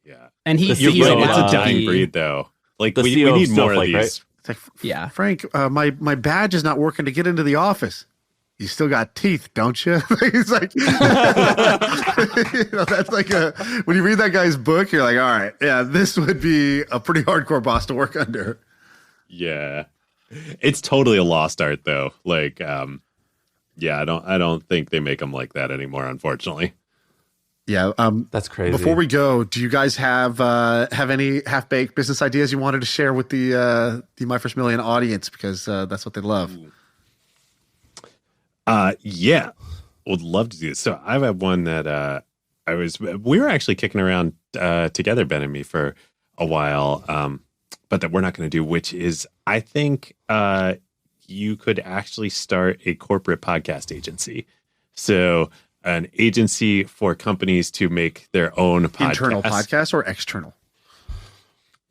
B: Yeah.
D: And he's
B: You're right. It's
D: allowed
B: a
D: to
B: dying
D: be,
B: breed, though. Like
A: the
B: we
A: CEO
B: need
A: of
B: more of
A: Snowflake,
B: these.
A: right?
C: It's like,
D: yeah.
C: Frank, my badge is not working to get into the office. You still got teeth, don't you? He's like, that's like when you read that guy's book, you're like, all right, yeah, this would be a pretty hardcore boss to work under.
B: Yeah. It's totally a lost art though. Like, I don't think they make them like that anymore, unfortunately.
C: Yeah.
A: That's crazy.
C: Before we go, do you guys have any half-baked business ideas you wanted to share with the My First Million audience? Because that's what they love.
B: Yeah, would love to do this. So I've had one that we were actually kicking around together, Ben and me, for a while, but that we're not going to do, which is I think you could actually start a corporate podcast agency. So an agency for companies to make their own podcast.
C: Internal podcast or external?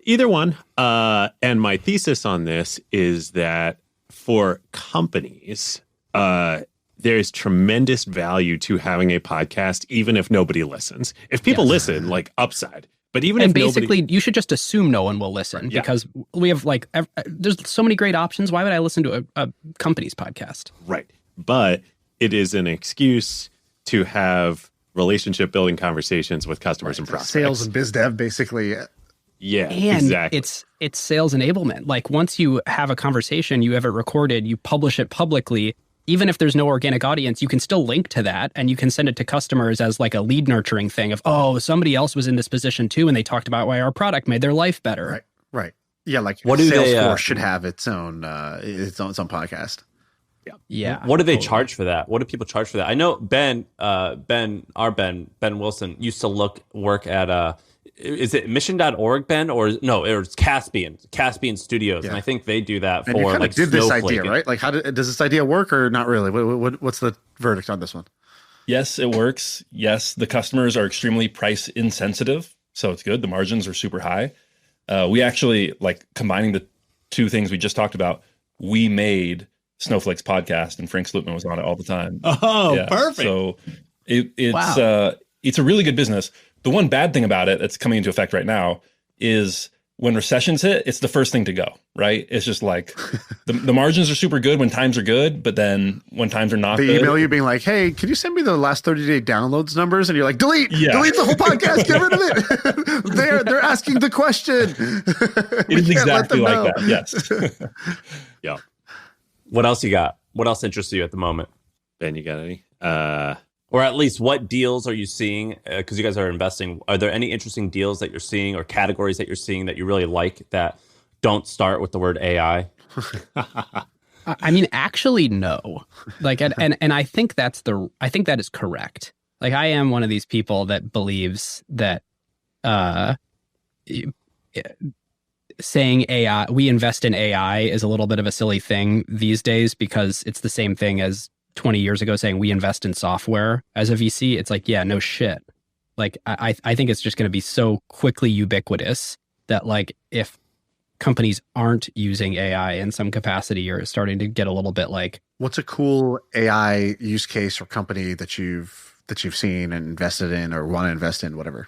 B: Either one. And my thesis on this is that for companies, there's tremendous value to having a podcast, even if nobody listens. If people listen, like upside. But even if
D: basically, you should just assume no one will listen because we have there's so many great options. Why would I listen to a company's podcast?
B: Right. But it is an excuse to have relationship building conversations with customers and prospects.
C: Sales and biz dev, basically.
B: Yeah,
D: and
B: exactly.
D: It's sales enablement. Like once you have a conversation, you have it recorded, you publish it publicly. Even if there's no organic audience, you can still link to that and you can send it to customers as like a lead nurturing thing of, oh, somebody else was in this position too, and they talked about why our product made their life better.
C: Right. Yeah, like
A: what do
C: Salesforce should have its own podcast.
D: Yeah.
A: What do they charge for that? What do people charge for that? I know Ben Wilson used to work at is it mission.org, Ben, or no, it was Caspian Studios, and I think they do that
C: and
A: for like
C: did this
A: Snowflake.
C: idea, right? Like, does this idea work or not really? What's the verdict on this one?
G: Yes, it works. Yes, the customers are extremely price insensitive, so it's good. The margins are super high. We actually, like, combining the two things we just talked about, we made Snowflake's podcast, and Frank Slootman was on it all the time.
B: Oh, yeah. Perfect.
G: So it's a really good business. The one bad thing about it that's coming into effect right now is when recessions hit, it's the first thing to go, right? It's just like the margins are super good when times are good, but then when times are not good.
C: They email you being like, hey, can you send me the last 30-day downloads numbers? And you're like, delete the whole podcast, get rid of it. They're asking the question.
G: It is exactly like that, yes.
B: Yeah.
A: What else you got? What else interests you at the moment?
B: Ben, you got any?
A: Or at least what deals are you seeing? Because you guys are investing. Are there any interesting deals that you're seeing or categories that you're seeing that you really like that don't start with the word AI?
D: I mean, actually, no. Like, and I think that is correct. Like, I am one of these people that believes that saying AI, we invest in AI is a little bit of a silly thing these days because it's the same thing as 20 years ago saying we invest in software as a VC. It's like, yeah, no shit. Like, I think it's just going to be so quickly ubiquitous that, like, if companies aren't using AI in some capacity, you're starting to get a little bit like,
C: what's a cool AI use case or company that you've seen and invested in or want to invest in, whatever?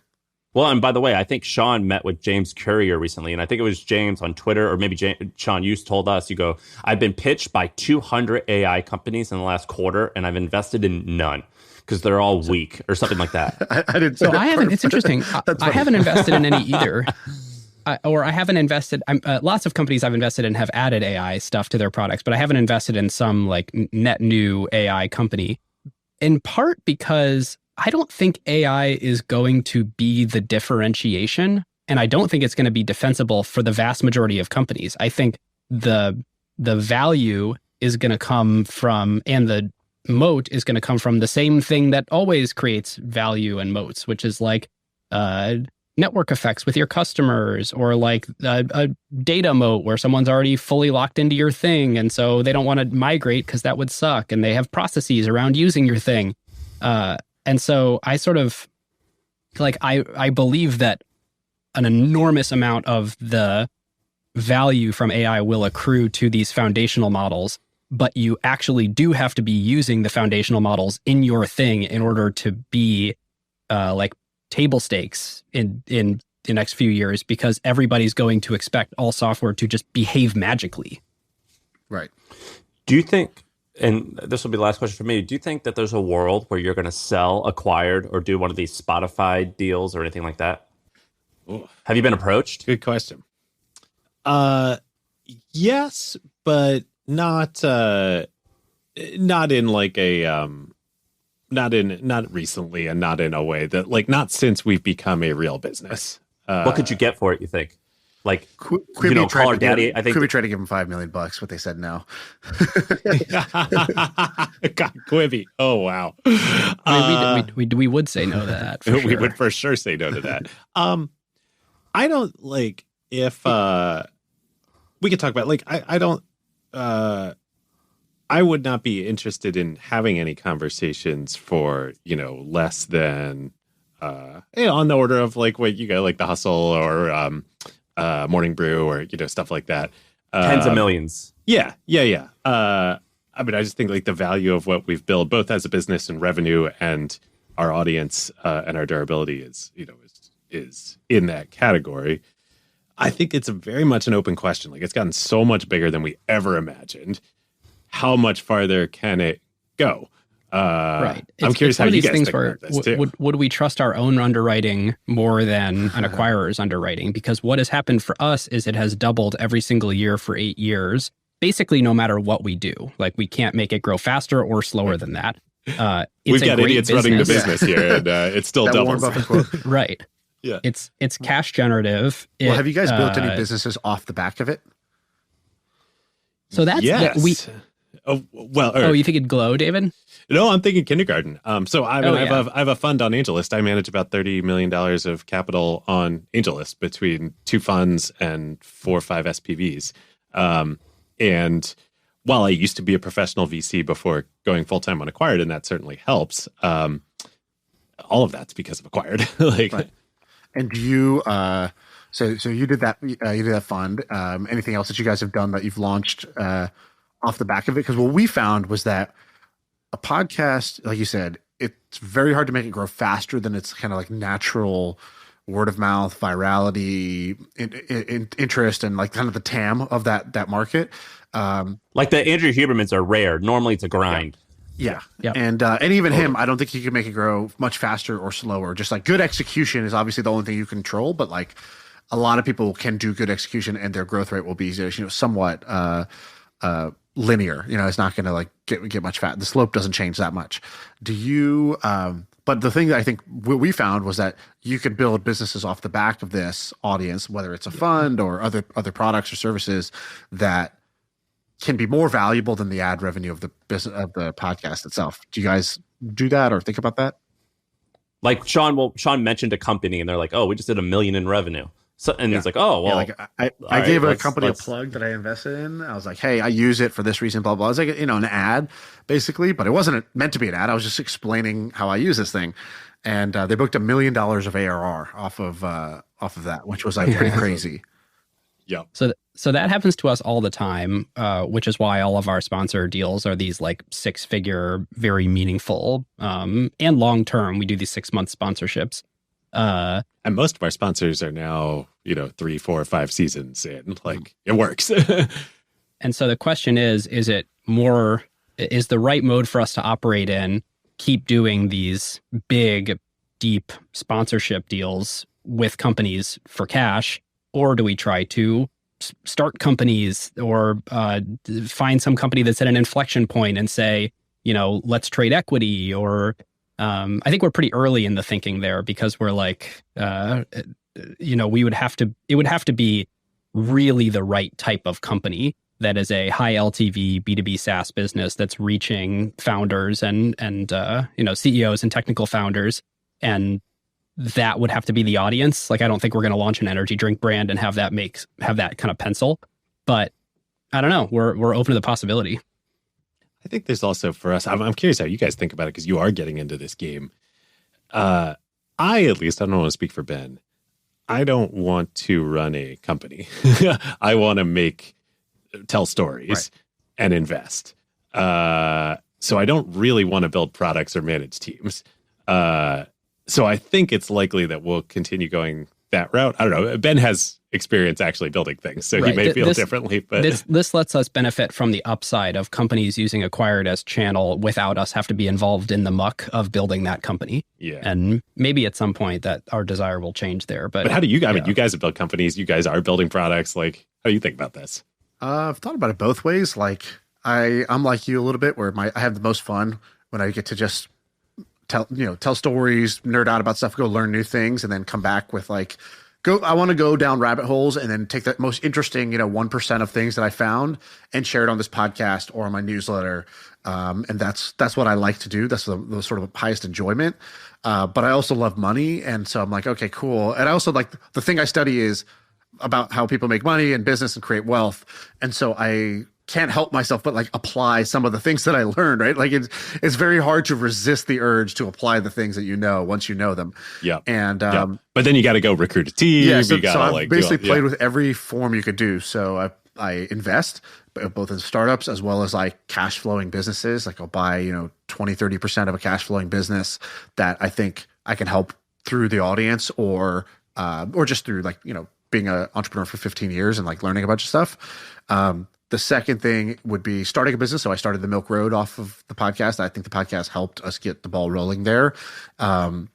A: Well, and by the way, I think Shaan met with James Currier recently, and I think it was James on Twitter, or maybe Shaan, you told us, you go, I've been pitched by 200 AI companies in the last quarter, and I've invested in none because they're all weak or something like that.
C: I didn't.
D: So I haven't. It's interesting. I haven't invested in any either. I haven't invested. Lots of companies I've invested in have added AI stuff to their products, but I haven't invested in some like net new AI company. In part because I don't think AI is going to be the differentiation, and I don't think it's going to be defensible for the vast majority of companies. I think the value is going to come from, and the moat is going to come from the same thing that always creates value and moats, which is like network effects with your customers, or like a data moat where someone's already fully locked into your thing, and so they don't want to migrate because that would suck, and they have processes around using your thing. And so I sort of like, I believe that an enormous amount of the value from AI will accrue to these foundational models, but you actually do have to be using the foundational models in your thing in order to be like table stakes in the next few years, because everybody's going to expect all software to just behave magically.
C: Right.
A: Do you think, and this will be the last question for me, do you think that there's a world where you're going to sell, acquired, or do one of these Spotify deals or anything like that?
B: Ooh.
A: Have you been approached?
B: Good question. Yes, but not in like a not recently, and not in a way that, like, not since we've become a real business.
A: What could you get for it, you think? Like,
C: Quibi
A: Call Her Daddy, I think.
C: Quibi tried to give him $5 million, what they said now.
B: God, Quibi. Oh, wow.
D: I mean, we would say no to that. For sure.
B: We would for sure say no to that. I don't, like, if we could talk about, like, I don't, I would not be interested in having any conversations for, less than, on the order of, like, what you got, like The Hustle or Morning Brew or, stuff like that.
A: Tens of millions.
B: Yeah. I mean, I just think like the value of what we've built, both as a business and revenue, and our audience and our durability is in that category. I think it's very much an open question. Like, it's gotten so much bigger than we ever imagined. How much farther can it go?
D: Right.
B: I'm curious how you guys think about this too.
D: Would we trust our own underwriting more than an acquirer's underwriting? Because what has happened for us is it has doubled every single year for 8 years, basically no matter what we do. Like, we can't make it grow faster or slower than that.
B: We've got idiots running the business here, and it still doubles.
D: Right.
B: Yeah.
D: It's cash generative.
C: Well, have you guys built any businesses off the back of it?
D: So that's
B: yes.
D: You think it'd glow, David?
B: No, I'm thinking kindergarten. So I have a fund on AngelList. I manage about $30 million of capital on AngelList between 2 funds and 4 or 5 SPVs. And while I used to be a professional VC before going full-time on Acquired, and that certainly helps, all of that's because of Acquired.
C: Right. And do you, so you did that, you did that fund. Anything else that you guys have done that you've launched off the back of it? Because what we found was that a podcast, like you said, it's very hard to make it grow faster than its kind of like natural word of mouth, virality, interest, and like kind of the TAM of that market.
A: Like the Andrew Hubermans are rare. Normally it's a grind.
C: Yeah.
D: Yep.
C: And even him, I don't think he could make it grow much faster or slower. Just like good execution is obviously the only thing you control, but like a lot of people can do good execution and their growth rate will be, somewhat linear. It's not going to like get much fat. The slope doesn't change that much. Do you, but the thing that I think what we found was that you could build businesses off the back of this audience, whether it's a fund or other products or services that can be more valuable than the ad revenue of the business of the podcast itself. Do you guys do that or think about that?
A: Like Shaan mentioned a company and they're like, "Oh, we just did $1 million in revenue." So, and it's like, "Oh, well."
C: Yeah, like I gave a company a plug that I invested in. I was like, "Hey, I use it for this reason." Blah blah. It was like an ad basically, but it wasn't meant to be an ad. I was just explaining how I use this thing, and they booked $1 million of ARR off of that, which was like pretty crazy.
B: Yeah.
D: So that happens to us all the time, which is why all of our sponsor deals are these like 6-figure, very meaningful, and long-term. We do these 6-month sponsorships.
B: And most of our sponsors are now, 3, 4, 5 seasons in. Like, it works.
D: And so the question is the right mode for us to operate in, keep doing these big, deep sponsorship deals with companies for cash? Or do we try to start companies or find some company that's at an inflection point and say, let's trade equity? Or I think we're pretty early in the thinking there because we're like, it would have to be really the right type of company that is a high LTV B2B SaaS business that's reaching founders and CEOs and technical founders. And that would have to be the audience. Like, I don't think we're going to launch an energy drink brand and have that kind of pencil. But I don't know. We're open to the possibility.
B: I think there's also for us, I'm curious how you guys think about it because you are getting into this game. I don't want to speak for Ben. I don't want to run a company. I want to tell stories and invest. So I don't really want to build products or manage teams. So I think it's likely that we'll continue going that route. I don't know. Ben has experience actually building things, so he may feel differently. But
D: this lets us benefit from the upside of companies using Acquired as channel without us have to be involved in the muck of building that company.
B: Yeah.
D: And maybe at some point that our desire will change there. But
B: how do you? I mean, you guys have built companies. You guys are building products. Like, how do you think about this?
C: I've thought about it both ways. Like, I'm like you a little bit, where I have the most fun when I get to just tell stories, nerd out about stuff, go learn new things, and then come back with like, I want to go down rabbit holes and then take the most interesting, 1% of things that I found and share it on this podcast or on my newsletter. And that's what I like to do. That's the sort of highest enjoyment. But I also love money. And so I'm like, okay, cool. And I also like the thing I study is about how people make money and business and create wealth. And so I can't help myself but like apply some of the things that I learned, right? Like it's very hard to resist the urge to apply the things that you know once you know them.
B: Yeah.
C: And
B: but then you got to go recruit a team.
C: Yeah, so,
B: you gotta,
C: I've basically played with every form you could do. So I invest both in startups as well as like cash flowing businesses. Like I'll buy, 20-30% of a cash flowing business that I think I can help through the audience or just through like, being an entrepreneur for 15 years and like learning a bunch of stuff. The second thing would be starting a business. So I started the Milk Road off of the podcast. I think the podcast helped us get the ball rolling there. And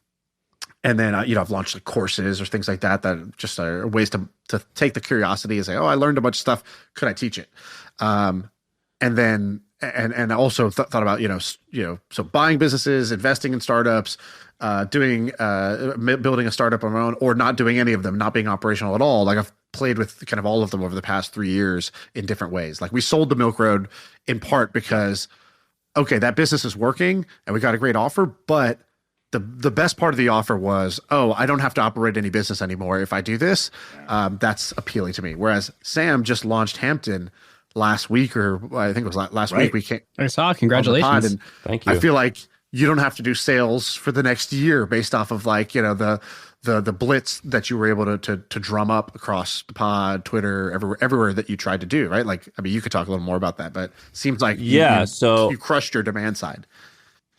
C: then, I've launched like courses or things like that just are ways to take the curiosity and say, oh, I learned a bunch of stuff. Could I teach it? And then, and I also thought about, so buying businesses, investing in startups, building a startup on my own, or not doing any of them, not being operational at all. Like I've played with kind of all of them over the past 3 years in different ways. Like we sold the Milk Road in part because, okay, that business is working and we got a great offer, but the best part of the offer was, oh, I don't have to operate any business anymore. If I do this, that's appealing to me. Whereas Sam just launched Hampton last week, or I think it was last week. We came.
D: I saw. Congratulations!
C: And
A: thank you.
C: I feel like you don't have to do sales for the next year based off of like the blitz that you were able to drum up across the pod, Twitter, everywhere that you tried to do, right? Like, I mean, you could talk a little more about that, but it seems like you crushed your demand side.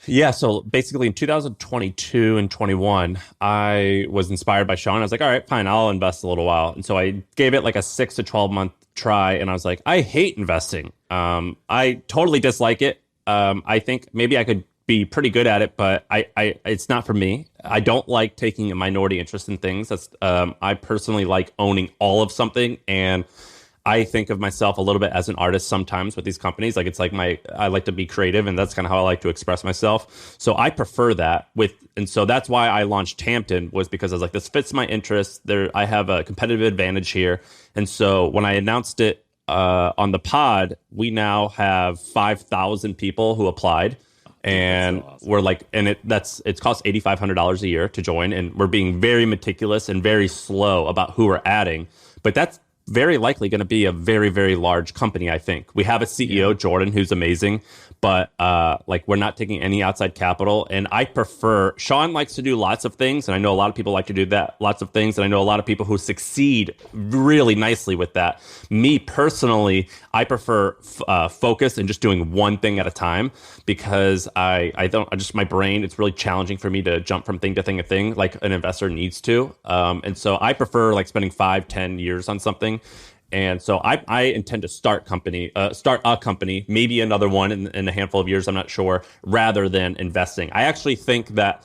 A: Yeah, so basically in 2022 and 21, I was inspired by Shaan. I was like, all right, fine, I'll invest a little while. And so I gave it like a 6 to 12 month try, and I was like, I hate investing. I totally dislike it. I think maybe I could be pretty good at it, but I it's not for me. I don't like taking a minority interest in things. That's I personally like owning all of something, and I think of myself a little bit as an artist sometimes with these companies. Like it's like I like to be creative, and that's kind of how I like to express myself. So I prefer that and so that's why I launched Hampton, was because I was like, this fits my interests. I have a competitive advantage here. And so when I announced it on the pod, we now have 5,000 people who applied. And so awesome. We're like, and it costs $8,500 a year to join, and we're being very meticulous and very slow about who we're adding. But that's very likely going to be a very, very large company. I think we have a CEO, Jordan, who's amazing, but like we're not taking any outside capital. And I prefer, Shaan likes to do lots of things, and I know a lot of people like to do that, lots of things, and I know a lot of people who succeed really nicely with that. Me personally, I prefer focus and just doing one thing at a time, because my brain, it's really challenging for me to jump from thing to thing like an investor needs to. And so I prefer like spending 5-10 years on something. And so I intend to start a company, maybe another one in a handful of years, I'm not sure, rather than investing. I actually think that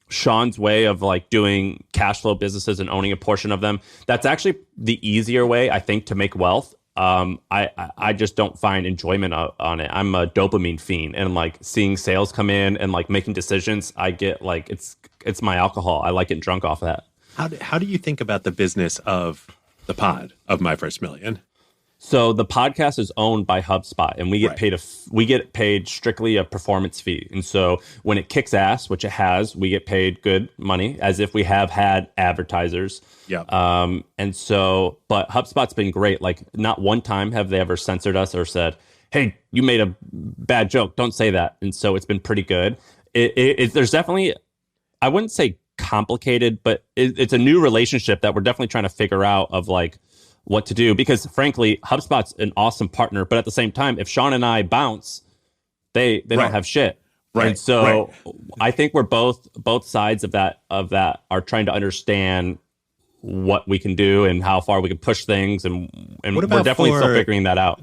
A: Shaan's way of like doing cash flow businesses and owning a portion of them, that's actually the easier way, I think, to make wealth. I just don't find enjoyment on it. I'm a dopamine fiend, and like seeing sales come in and like making decisions, I get like, it's my alcohol. I like getting drunk off of that.
B: How do you think about the business of the pod of My First Million?
A: So the podcast is owned by HubSpot, and we get paid strictly a performance fee. And so when it kicks ass, which it has, we get paid good money, as if we have had advertisers. Yeah. And so, but HubSpot's been great. Like not one time have they ever censored us or said, "Hey, you made a bad joke. Don't say that." And so it's been pretty good. There's definitely, I wouldn't say complicated, but it's a new relationship that we're definitely trying to figure out of like what to do, because frankly, HubSpot's an awesome partner, but at the same time, if Shaan and I bounce, they don't have shit. Right. And so I think we're both sides of that are trying to understand what we can do and how far we can push things, and we're definitely still figuring that out.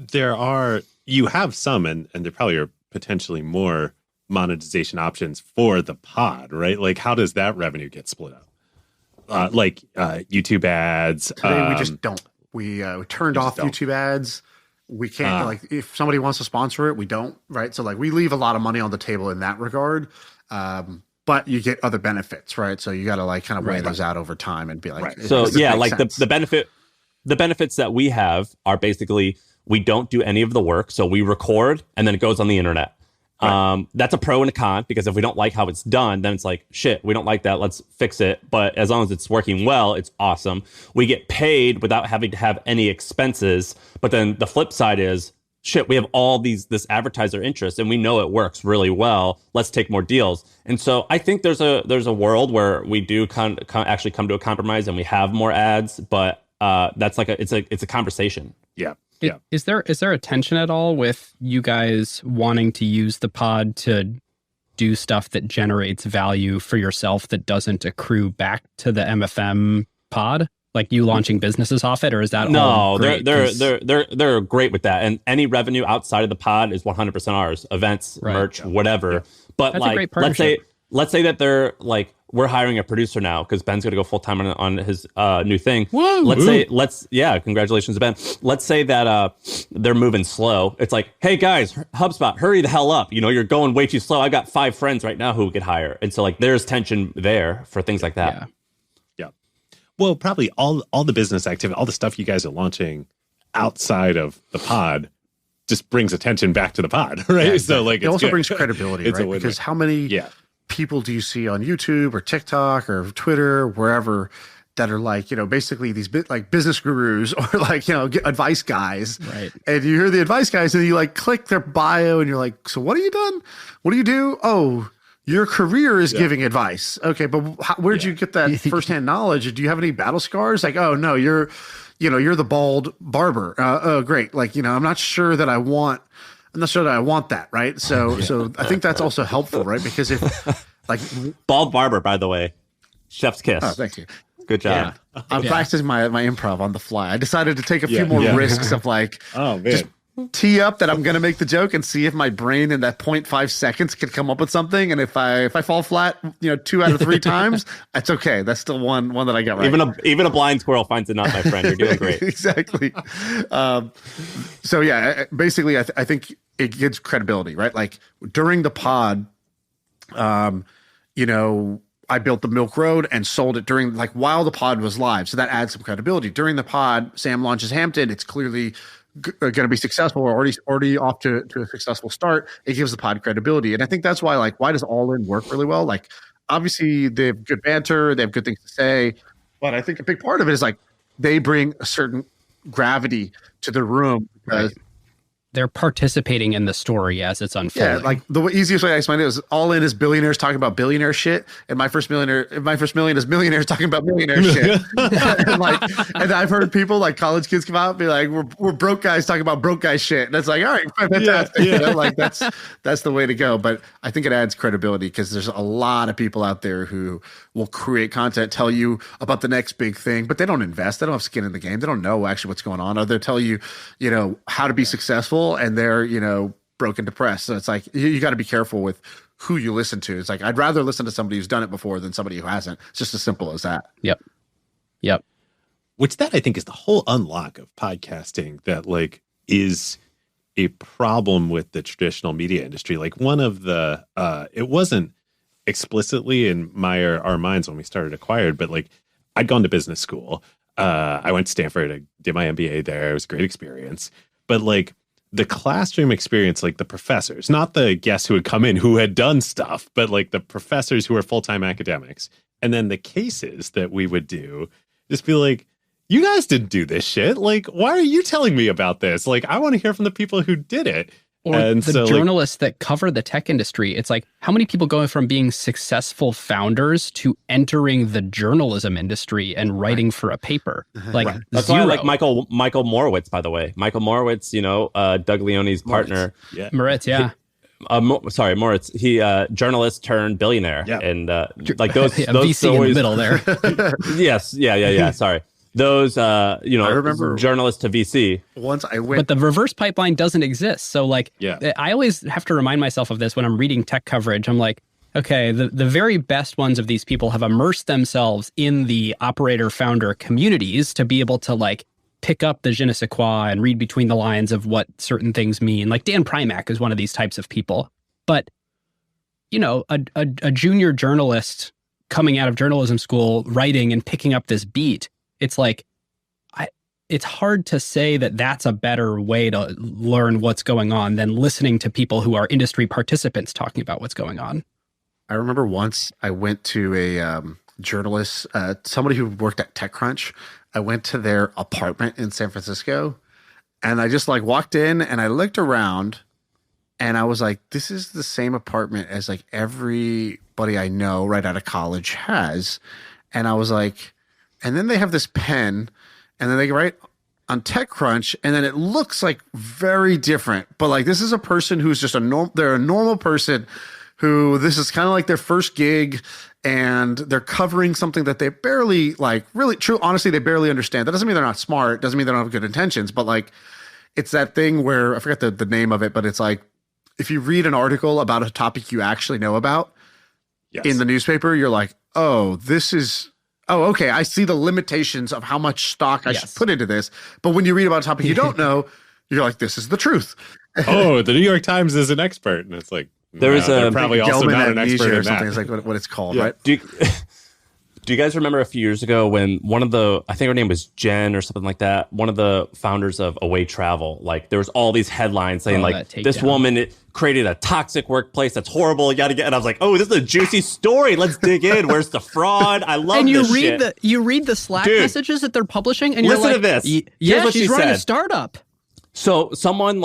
B: You have some, and there probably are potentially more monetization options for the pod, right? Like how does that revenue get split up? Like YouTube ads.
C: Today we just don't. We turned off YouTube ads. We can't, like, if somebody wants to sponsor it, we don't, right? So, like, we leave a lot of money on the table in that regard, but you get other benefits, right? So you got to, like, kind of weigh those out over time and be like,
A: so, yeah, like, the benefits that we have are basically we don't do any of the work. So we record, and then it goes on the internet. Right. That's a pro and a con, because if we don't like how it's done, then it's like, shit, we don't like that, let's fix it. But as long as it's working well, it's awesome. We get paid without having to have any expenses. But then the flip side is shit, we have all this advertiser interest and we know it works really well. Let's take more deals. And so I think there's a world where we do actually come to a compromise and we have more ads, but that's like it's a conversation.
B: Yeah.
D: Is there a tension at all with you guys wanting to use the pod to do stuff that generates value for yourself that doesn't accrue back to the MFM pod? Like you launching businesses off it, or is that all great?
A: They're great with that, and any revenue outside of the pod is 100% ours. Events, merch, whatever. Yeah. But
D: that's
A: like, let's say that they're like, we're hiring a producer now because Ben's going to go full time on his new thing.
D: Whoa.
A: Congratulations to Ben. Let's say that they're moving slow. It's like, hey guys, HubSpot, hurry the hell up. You know, you're going way too slow. I got 5 friends right now who we could hire, and so like there's tension there for things like that.
D: Yeah.
B: Well, probably all the business activity, all the stuff you guys are launching outside of the pod just brings attention back to the pod, right?
C: Yeah, exactly.
B: So like
C: it also brings credibility, right? Because how many people do you see on YouTube or TikTok or Twitter, wherever, that are like, you know, basically these like business gurus or like, you know, advice guys.
D: Right.
C: And you hear the advice guys and you like click their bio and you're like, so what have you done? What do you do? Oh, your career is giving advice. Okay, but where'd you get that firsthand knowledge? Do you have any battle scars? Like, oh no, you're the bald barber. Oh, great. Like, you know, I'm not sure that I want that. Right. So I think that's also helpful, right? Because if like
A: bald barber, by the way, chef's kiss.
C: Oh, thank you.
A: Good job.
C: Yeah. I'm practicing my improv on the fly. I decided to take a few more risks of like, just tee up that I'm going to make the joke and see if my brain in that 0.5 seconds can come up with something. And if I fall flat, you know, 2 out of 3 times, that's okay. That's still one that I got right.
A: Even a blind squirrel finds a nut, my friend. You're doing great.
C: Exactly. So yeah, basically I think it gives credibility, right? Like during the pod, you know, I built the Milk Road and sold it during while the pod was live. So that adds some credibility. During the pod, Sam launches Hampton. It's clearly going to be successful. We're already off to a successful start. It gives the pod credibility. And I think that's why why does All In work really well? Like obviously they have good banter. They have good things to say. But I think a big part of it is they bring a certain gravity to the room because
D: they're participating in the story as it's unfolding.
C: Yeah, like the easiest way I explain it is All In is billionaires talking about billionaire shit, and My First Million is millionaires talking about millionaire shit. and I've heard people like college kids come out and be like, "We're broke guys talking about broke guy shit," and it's like, all right, fantastic. You know, like that's the way to go. But I think it adds credibility because there's a lot of people out there who will create content, tell you about the next big thing, but they don't invest. They don't have skin in the game. They don't know actually what's going on, or they'll tell you, you know, how to be successful. And they're, you know, broken depressed. So it's like, you got to be careful with who you listen to. It's like, I'd rather listen to somebody who's done it before than somebody who hasn't. It's just as simple as that.
D: Yep.
B: Which that I think is the whole unlock of podcasting that is a problem with the traditional media industry. Like one of the, it wasn't explicitly in our minds when we started Acquired, but I'd gone to business school. I went to Stanford. I did my MBA there. It was a great experience. But the classroom experience, the professors, not the guests who would come in who had done stuff, but the professors who were full-time academics. And then the cases that we would do, just be like, you guys didn't do this shit. Why are you telling me about this? I want to hear from the people who did it.
D: Or the journalists that cover the tech industry. It's like, how many people go from being successful founders to entering the journalism industry and writing for a paper?
A: That's
D: zero.
A: why I like Michael Morawitz, by the way. Michael Morawitz, you know, Doug Leone's partner.
D: Moritz, yeah.
A: Moritz. He journalist turned billionaire. Yeah. And those
D: VC
A: always,
D: in the middle there.
A: Yes. Yeah. Sorry. Those, you know, I remember journalist to VC.
C: Once I went,
D: but the reverse pipeline doesn't exist. So I always have to remind myself of this when I'm reading tech coverage. I'm like, okay, the very best ones of these people have immersed themselves in the operator founder communities to be able to pick up the je ne sais quoi and read between the lines of what certain things mean. Like Dan Primack is one of these types of people. But, you know, a junior journalist coming out of journalism school, writing and picking up this beat, it's it's hard to say that that's a better way to learn what's going on than listening to people who are industry participants talking about what's going on.
C: I remember once I went to a journalist, somebody who worked at TechCrunch. I went to their apartment in San Francisco, And I just like walked in and I looked around and I was like, this is the same apartment as like everybody I know right out of college has. And I was like, and then they have this pen and then they write on TechCrunch and then it looks like very different. But like, this is a person who's just they're a normal person who this is kind of like their first gig and they're covering something that they barely like really true. Honestly, they barely understand. That doesn't mean they're not smart. Doesn't mean they don't have good intentions, but like, it's that thing where I forget the name of it, but it's like, if you read an article about a topic you actually know about in the newspaper, you're like, oh, okay. I see the limitations of how much stock I should put into this. But when you read about a topic you don't know, you're like, this is the truth.
B: Oh, the New York Times is an expert. And it's like,
A: they're
B: probably also not an expert
C: or
B: in
C: something.
B: that.
C: It's like what it's called, right?
A: Do you guys remember a few years ago when one of the, I think her name was Jen or something like that, one of the founders of Away Travel, like there was all these headlines saying this woman created a toxic workplace that's horrible, yada yada. And I was like, oh, this is a juicy story. Let's dig in. Where's the fraud? I love
D: and
A: this shit.
D: You read the Slack messages that they're publishing, and you're like,
A: listen to this.
D: Yeah, she's running a startup.
A: So someone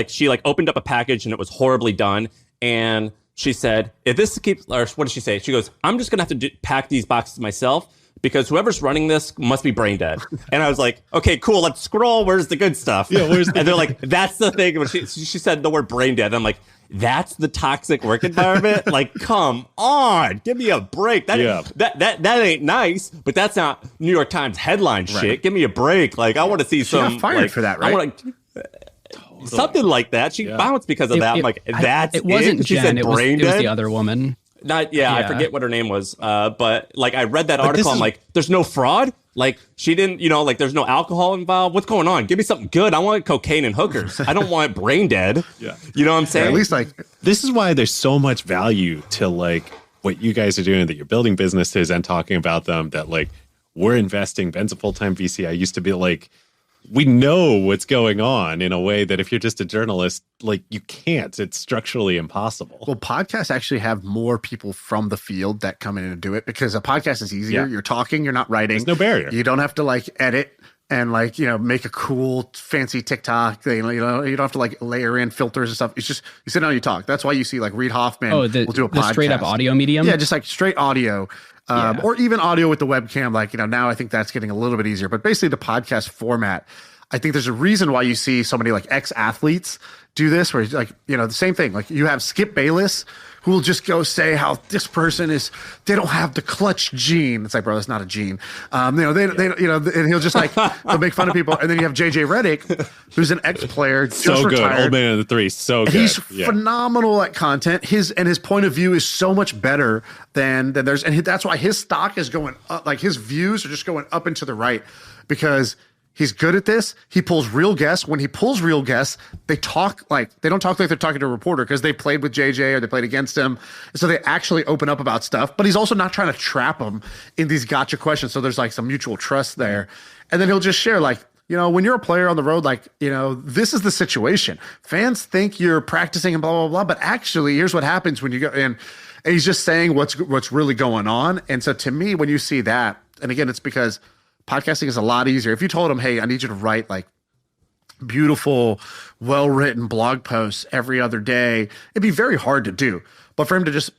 A: she opened up a package and it was horribly done, and she said, if this keeps, or what did she say? She goes, I'm just going to have to pack these boxes myself because whoever's running this must be brain dead. And I was like, okay, cool. Let's scroll. Where's the good stuff? Yeah, and they're like, that's the thing. When she said the word brain dead. I'm like, that's the toxic work environment? Like, come on. Give me a break. That ain't nice, but that's not New York Times headline shit. Give me a break. Like, I want to see some.
C: She got fired for that, right?
A: Something like that. She bounced because of that. I'm like, that's
D: it wasn't
A: She
D: Jen.
A: said
D: It was
A: dead?
D: the other woman.
A: I forget what her name was. But like, I read that article. I'm like, there's no fraud. Like, she didn't, like, there's no alcohol involved. What's going on? Give me something good. I want cocaine and hookers. I don't want brain dead. Yeah. You know what I'm saying?
C: At least like,
B: this is why there's so much value to like what you guys are doing, that you're building businesses and talking about them, that like we're investing. Ben's a full-time VC. I used to be like, we know what's going on in a way that if you're just a journalist, like you can't. It's structurally impossible.
C: Well, podcasts actually have more people from the field that come in and do it because a podcast is easier. Yeah. You're talking, you're not writing.
B: There's no barrier.
C: You don't have to like edit and like, make a cool fancy TikTok thing. You don't have to like layer in filters and stuff. It's just, you sit down and you talk. That's why you see like Reid Hoffman will do a podcast.
D: The straight up audio medium?
C: Yeah, just like straight audio. Or even audio with the webcam. Like, now I think that's getting a little bit easier. But basically the podcast format, I think there's a reason why you see so many like ex-athletes do this, where like, the same thing. Like you have Skip Bayless, who will just go say how this person they don't have the clutch gene. It's like, bro, that's not a gene. And he'll just like, they'll make fun of people. And then you have JJ Redick, who's an ex-player, just
B: so good,
C: retired.
B: Old man of the three, so good.
C: He's phenomenal at content. His point of view is so much better than theirs, and that's why his stock is going up. Like his views are just going up and to the right because he's good at this. He pulls real guests. When he pulls real guests, they don't talk like they're talking to a reporter because they played with JJ or they played against him. So they actually open up about stuff, but he's also not trying to trap them in these gotcha questions. So there's like some mutual trust there. And then he'll just share like, when you're a player on the road, like, this is the situation. Fans think you're practicing and blah, blah, blah. But actually, here's what happens when you go in. And he's just saying what's really going on. And so to me, when you see that, and again, it's because podcasting is a lot easier. If you told him, hey, I need you to write like beautiful, well-written blog posts every other day, it'd be very hard to do. But for him to just,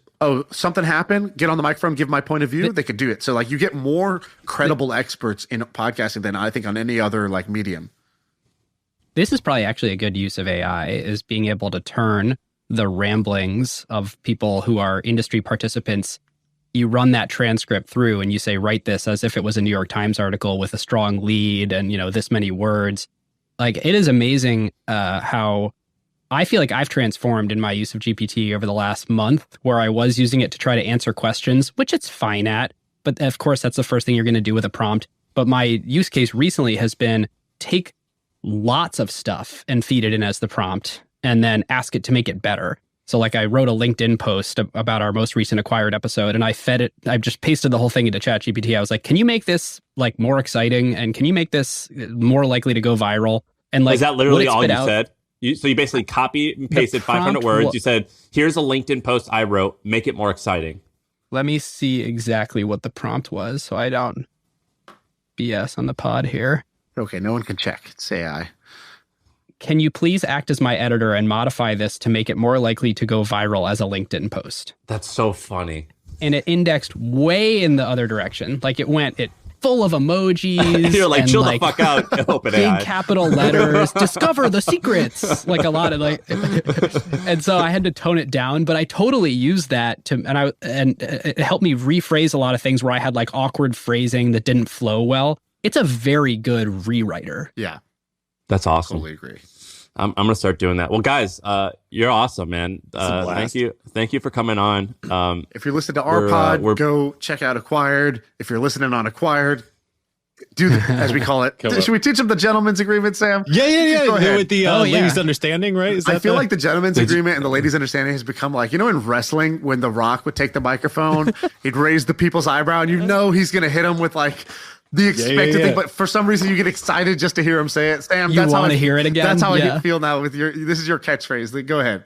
C: something happened, get on the microphone, give my point of view, they could do it. So like you get more credible experts in podcasting than I think on any other like medium.
D: This is probably actually a good use of AI, is being able to turn the ramblings of people who are industry participants. You run that transcript through and you say, write this as if it was a New York Times article with a strong lead and, this many words. Like, it is amazing how I feel like I've transformed in my use of GPT over the last month, where I was using it to try to answer questions, which it's fine at. But of course, that's the first thing you're going to do with a prompt. But my use case recently has been take lots of stuff and feed it in as the prompt and then ask it to make it better. So like I wrote a LinkedIn post about our most recent acquired episode and I fed it, I just pasted the whole thing into ChatGPT. I was like, can you make this like more exciting? And can you make this more likely to go viral? And like,
A: is that literally all you said? So you basically copy and pasted 500 words. You said, here's a LinkedIn post I wrote, make it more exciting.
D: Let me see exactly what the prompt was so I don't BS on the pod here.
C: Okay, no one can check. It's AI.
D: Can you please act as my editor and modify this to make it more likely to go viral as a LinkedIn post?
A: That's so funny.
D: And it indexed way in the other direction. Like it full of emojis.
A: You're like,
D: and
A: chill
D: like,
A: the fuck out. Open
D: big
A: AI.
D: capital letters. Discover the secrets. Like a lot of like, and so I had to tone it down. But I totally used that and it helped me rephrase a lot of things where I had like awkward phrasing that didn't flow well. It's a very good rewriter.
C: Yeah,
A: That's awesome.
C: totally agree.
A: I'm gonna start doing that. Well, guys, you're awesome, man. Thank you for coming on.
C: If you're listening to our pod, go check out Acquired. If you're listening on Acquired, do as we call it. Should we teach them the gentleman's agreement, Sam?
B: Yeah.
C: Go ahead.
B: With the ladies' understanding, right?
C: I feel like the gentleman's agreement and the ladies' understanding has become like, in wrestling, when The Rock would take the microphone, he'd raise the people's eyebrow, and he's going to hit them with like the expected thing, but for some reason you get excited just to hear him say it. Sam,
D: you want to hear it again?
C: That's how I feel now with this is your catchphrase. Go ahead.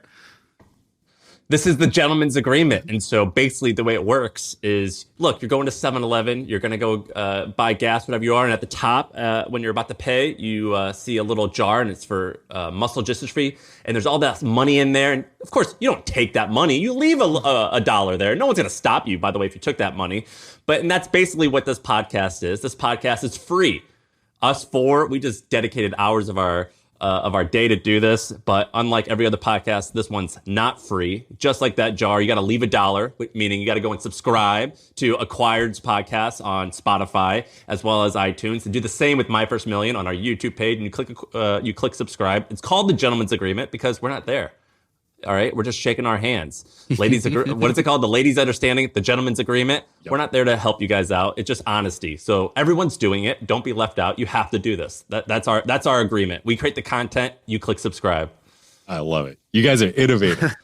A: This is the gentleman's agreement. And so basically the way it works is, look, you're going to 7-Eleven, you're going to go buy gas, whatever you are. And at the top, when you're about to pay, you see a little jar and it's for muscle dystrophy. And there's all that money in there. And of course, you don't take that money. You leave a dollar there. No one's going to stop you, by the way, if you took that money. And that's basically what this podcast is. This podcast is free. Us four, we just dedicated hours of our day to do this, but unlike every other podcast, this one's not free. Just like that jar, you got to leave $1, meaning you got to go and subscribe to Acquired's podcast on Spotify as well as iTunes, and do the same with My First Million on our YouTube page. And you click subscribe. It's called the Gentleman's Agreement because we're not there. All right, we're just shaking our hands. Ladies, what is it called? The ladies' understanding, the gentleman's agreement. Yep. We're not there to help you guys out. It's just honesty. So everyone's doing it. Don't be left out. You have to do this. That's our agreement. We create the content. You click subscribe.
B: I love it. You guys are innovative.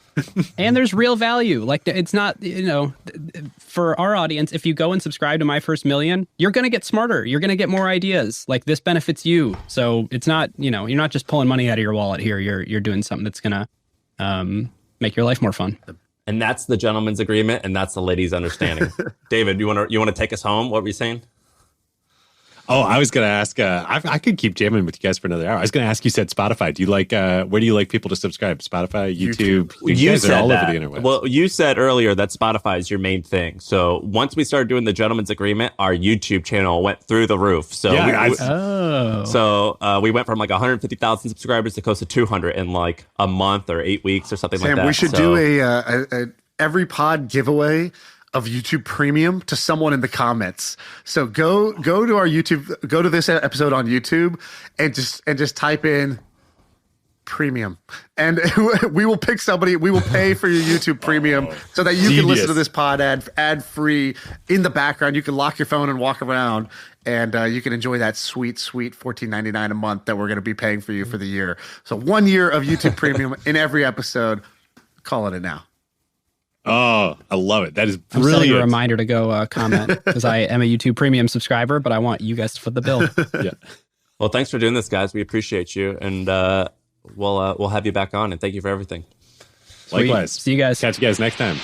D: And there's real value. Like it's not, for our audience, if you go and subscribe to My First Million, you're going to get smarter. You're going to get more ideas. Like this benefits you. So it's not, you're not just pulling money out of your wallet here. You're doing something that's going to make your life more fun.
A: And that's the gentleman's agreement, and that's the ladies' understanding. David, you want to take us home? What were you saying?
B: Oh, I was going to ask, I could keep jamming with you guys for another hour. I was going to ask, you said Spotify. Do you like, where do you like people to subscribe? Spotify, YouTube? You guys are all over the internet.
A: Well, you said earlier that Spotify is your main thing. So once we started doing the gentleman's agreement, our YouTube channel went through the roof. So we went from like 150,000 subscribers to close to 200 in like a month or 8 weeks or something like that.
C: Sam, we should do a every pod giveaway of YouTube Premium to someone in the comments. So go to our YouTube, go to this episode on YouTube and just type in Premium, and we will pick somebody. We will pay for your YouTube Premium so that you can listen to this pod ad free in the background. You can lock your phone and walk around, and you can enjoy that sweet $14.99 a month that we're going to be paying for you for the year. So 1 year of YouTube Premium in every episode. Call it now.
B: Oh, I love it. That is
D: I'm
B: brilliant.
D: setting a reminder to go comment because I am a YouTube Premium subscriber, but I want you guys to foot the bill.
B: Yeah.
A: Well, thanks for doing this, guys. We appreciate you, and we'll have you back on. And thank you for everything.
B: Likewise.
D: See you guys.
B: Catch you guys next time.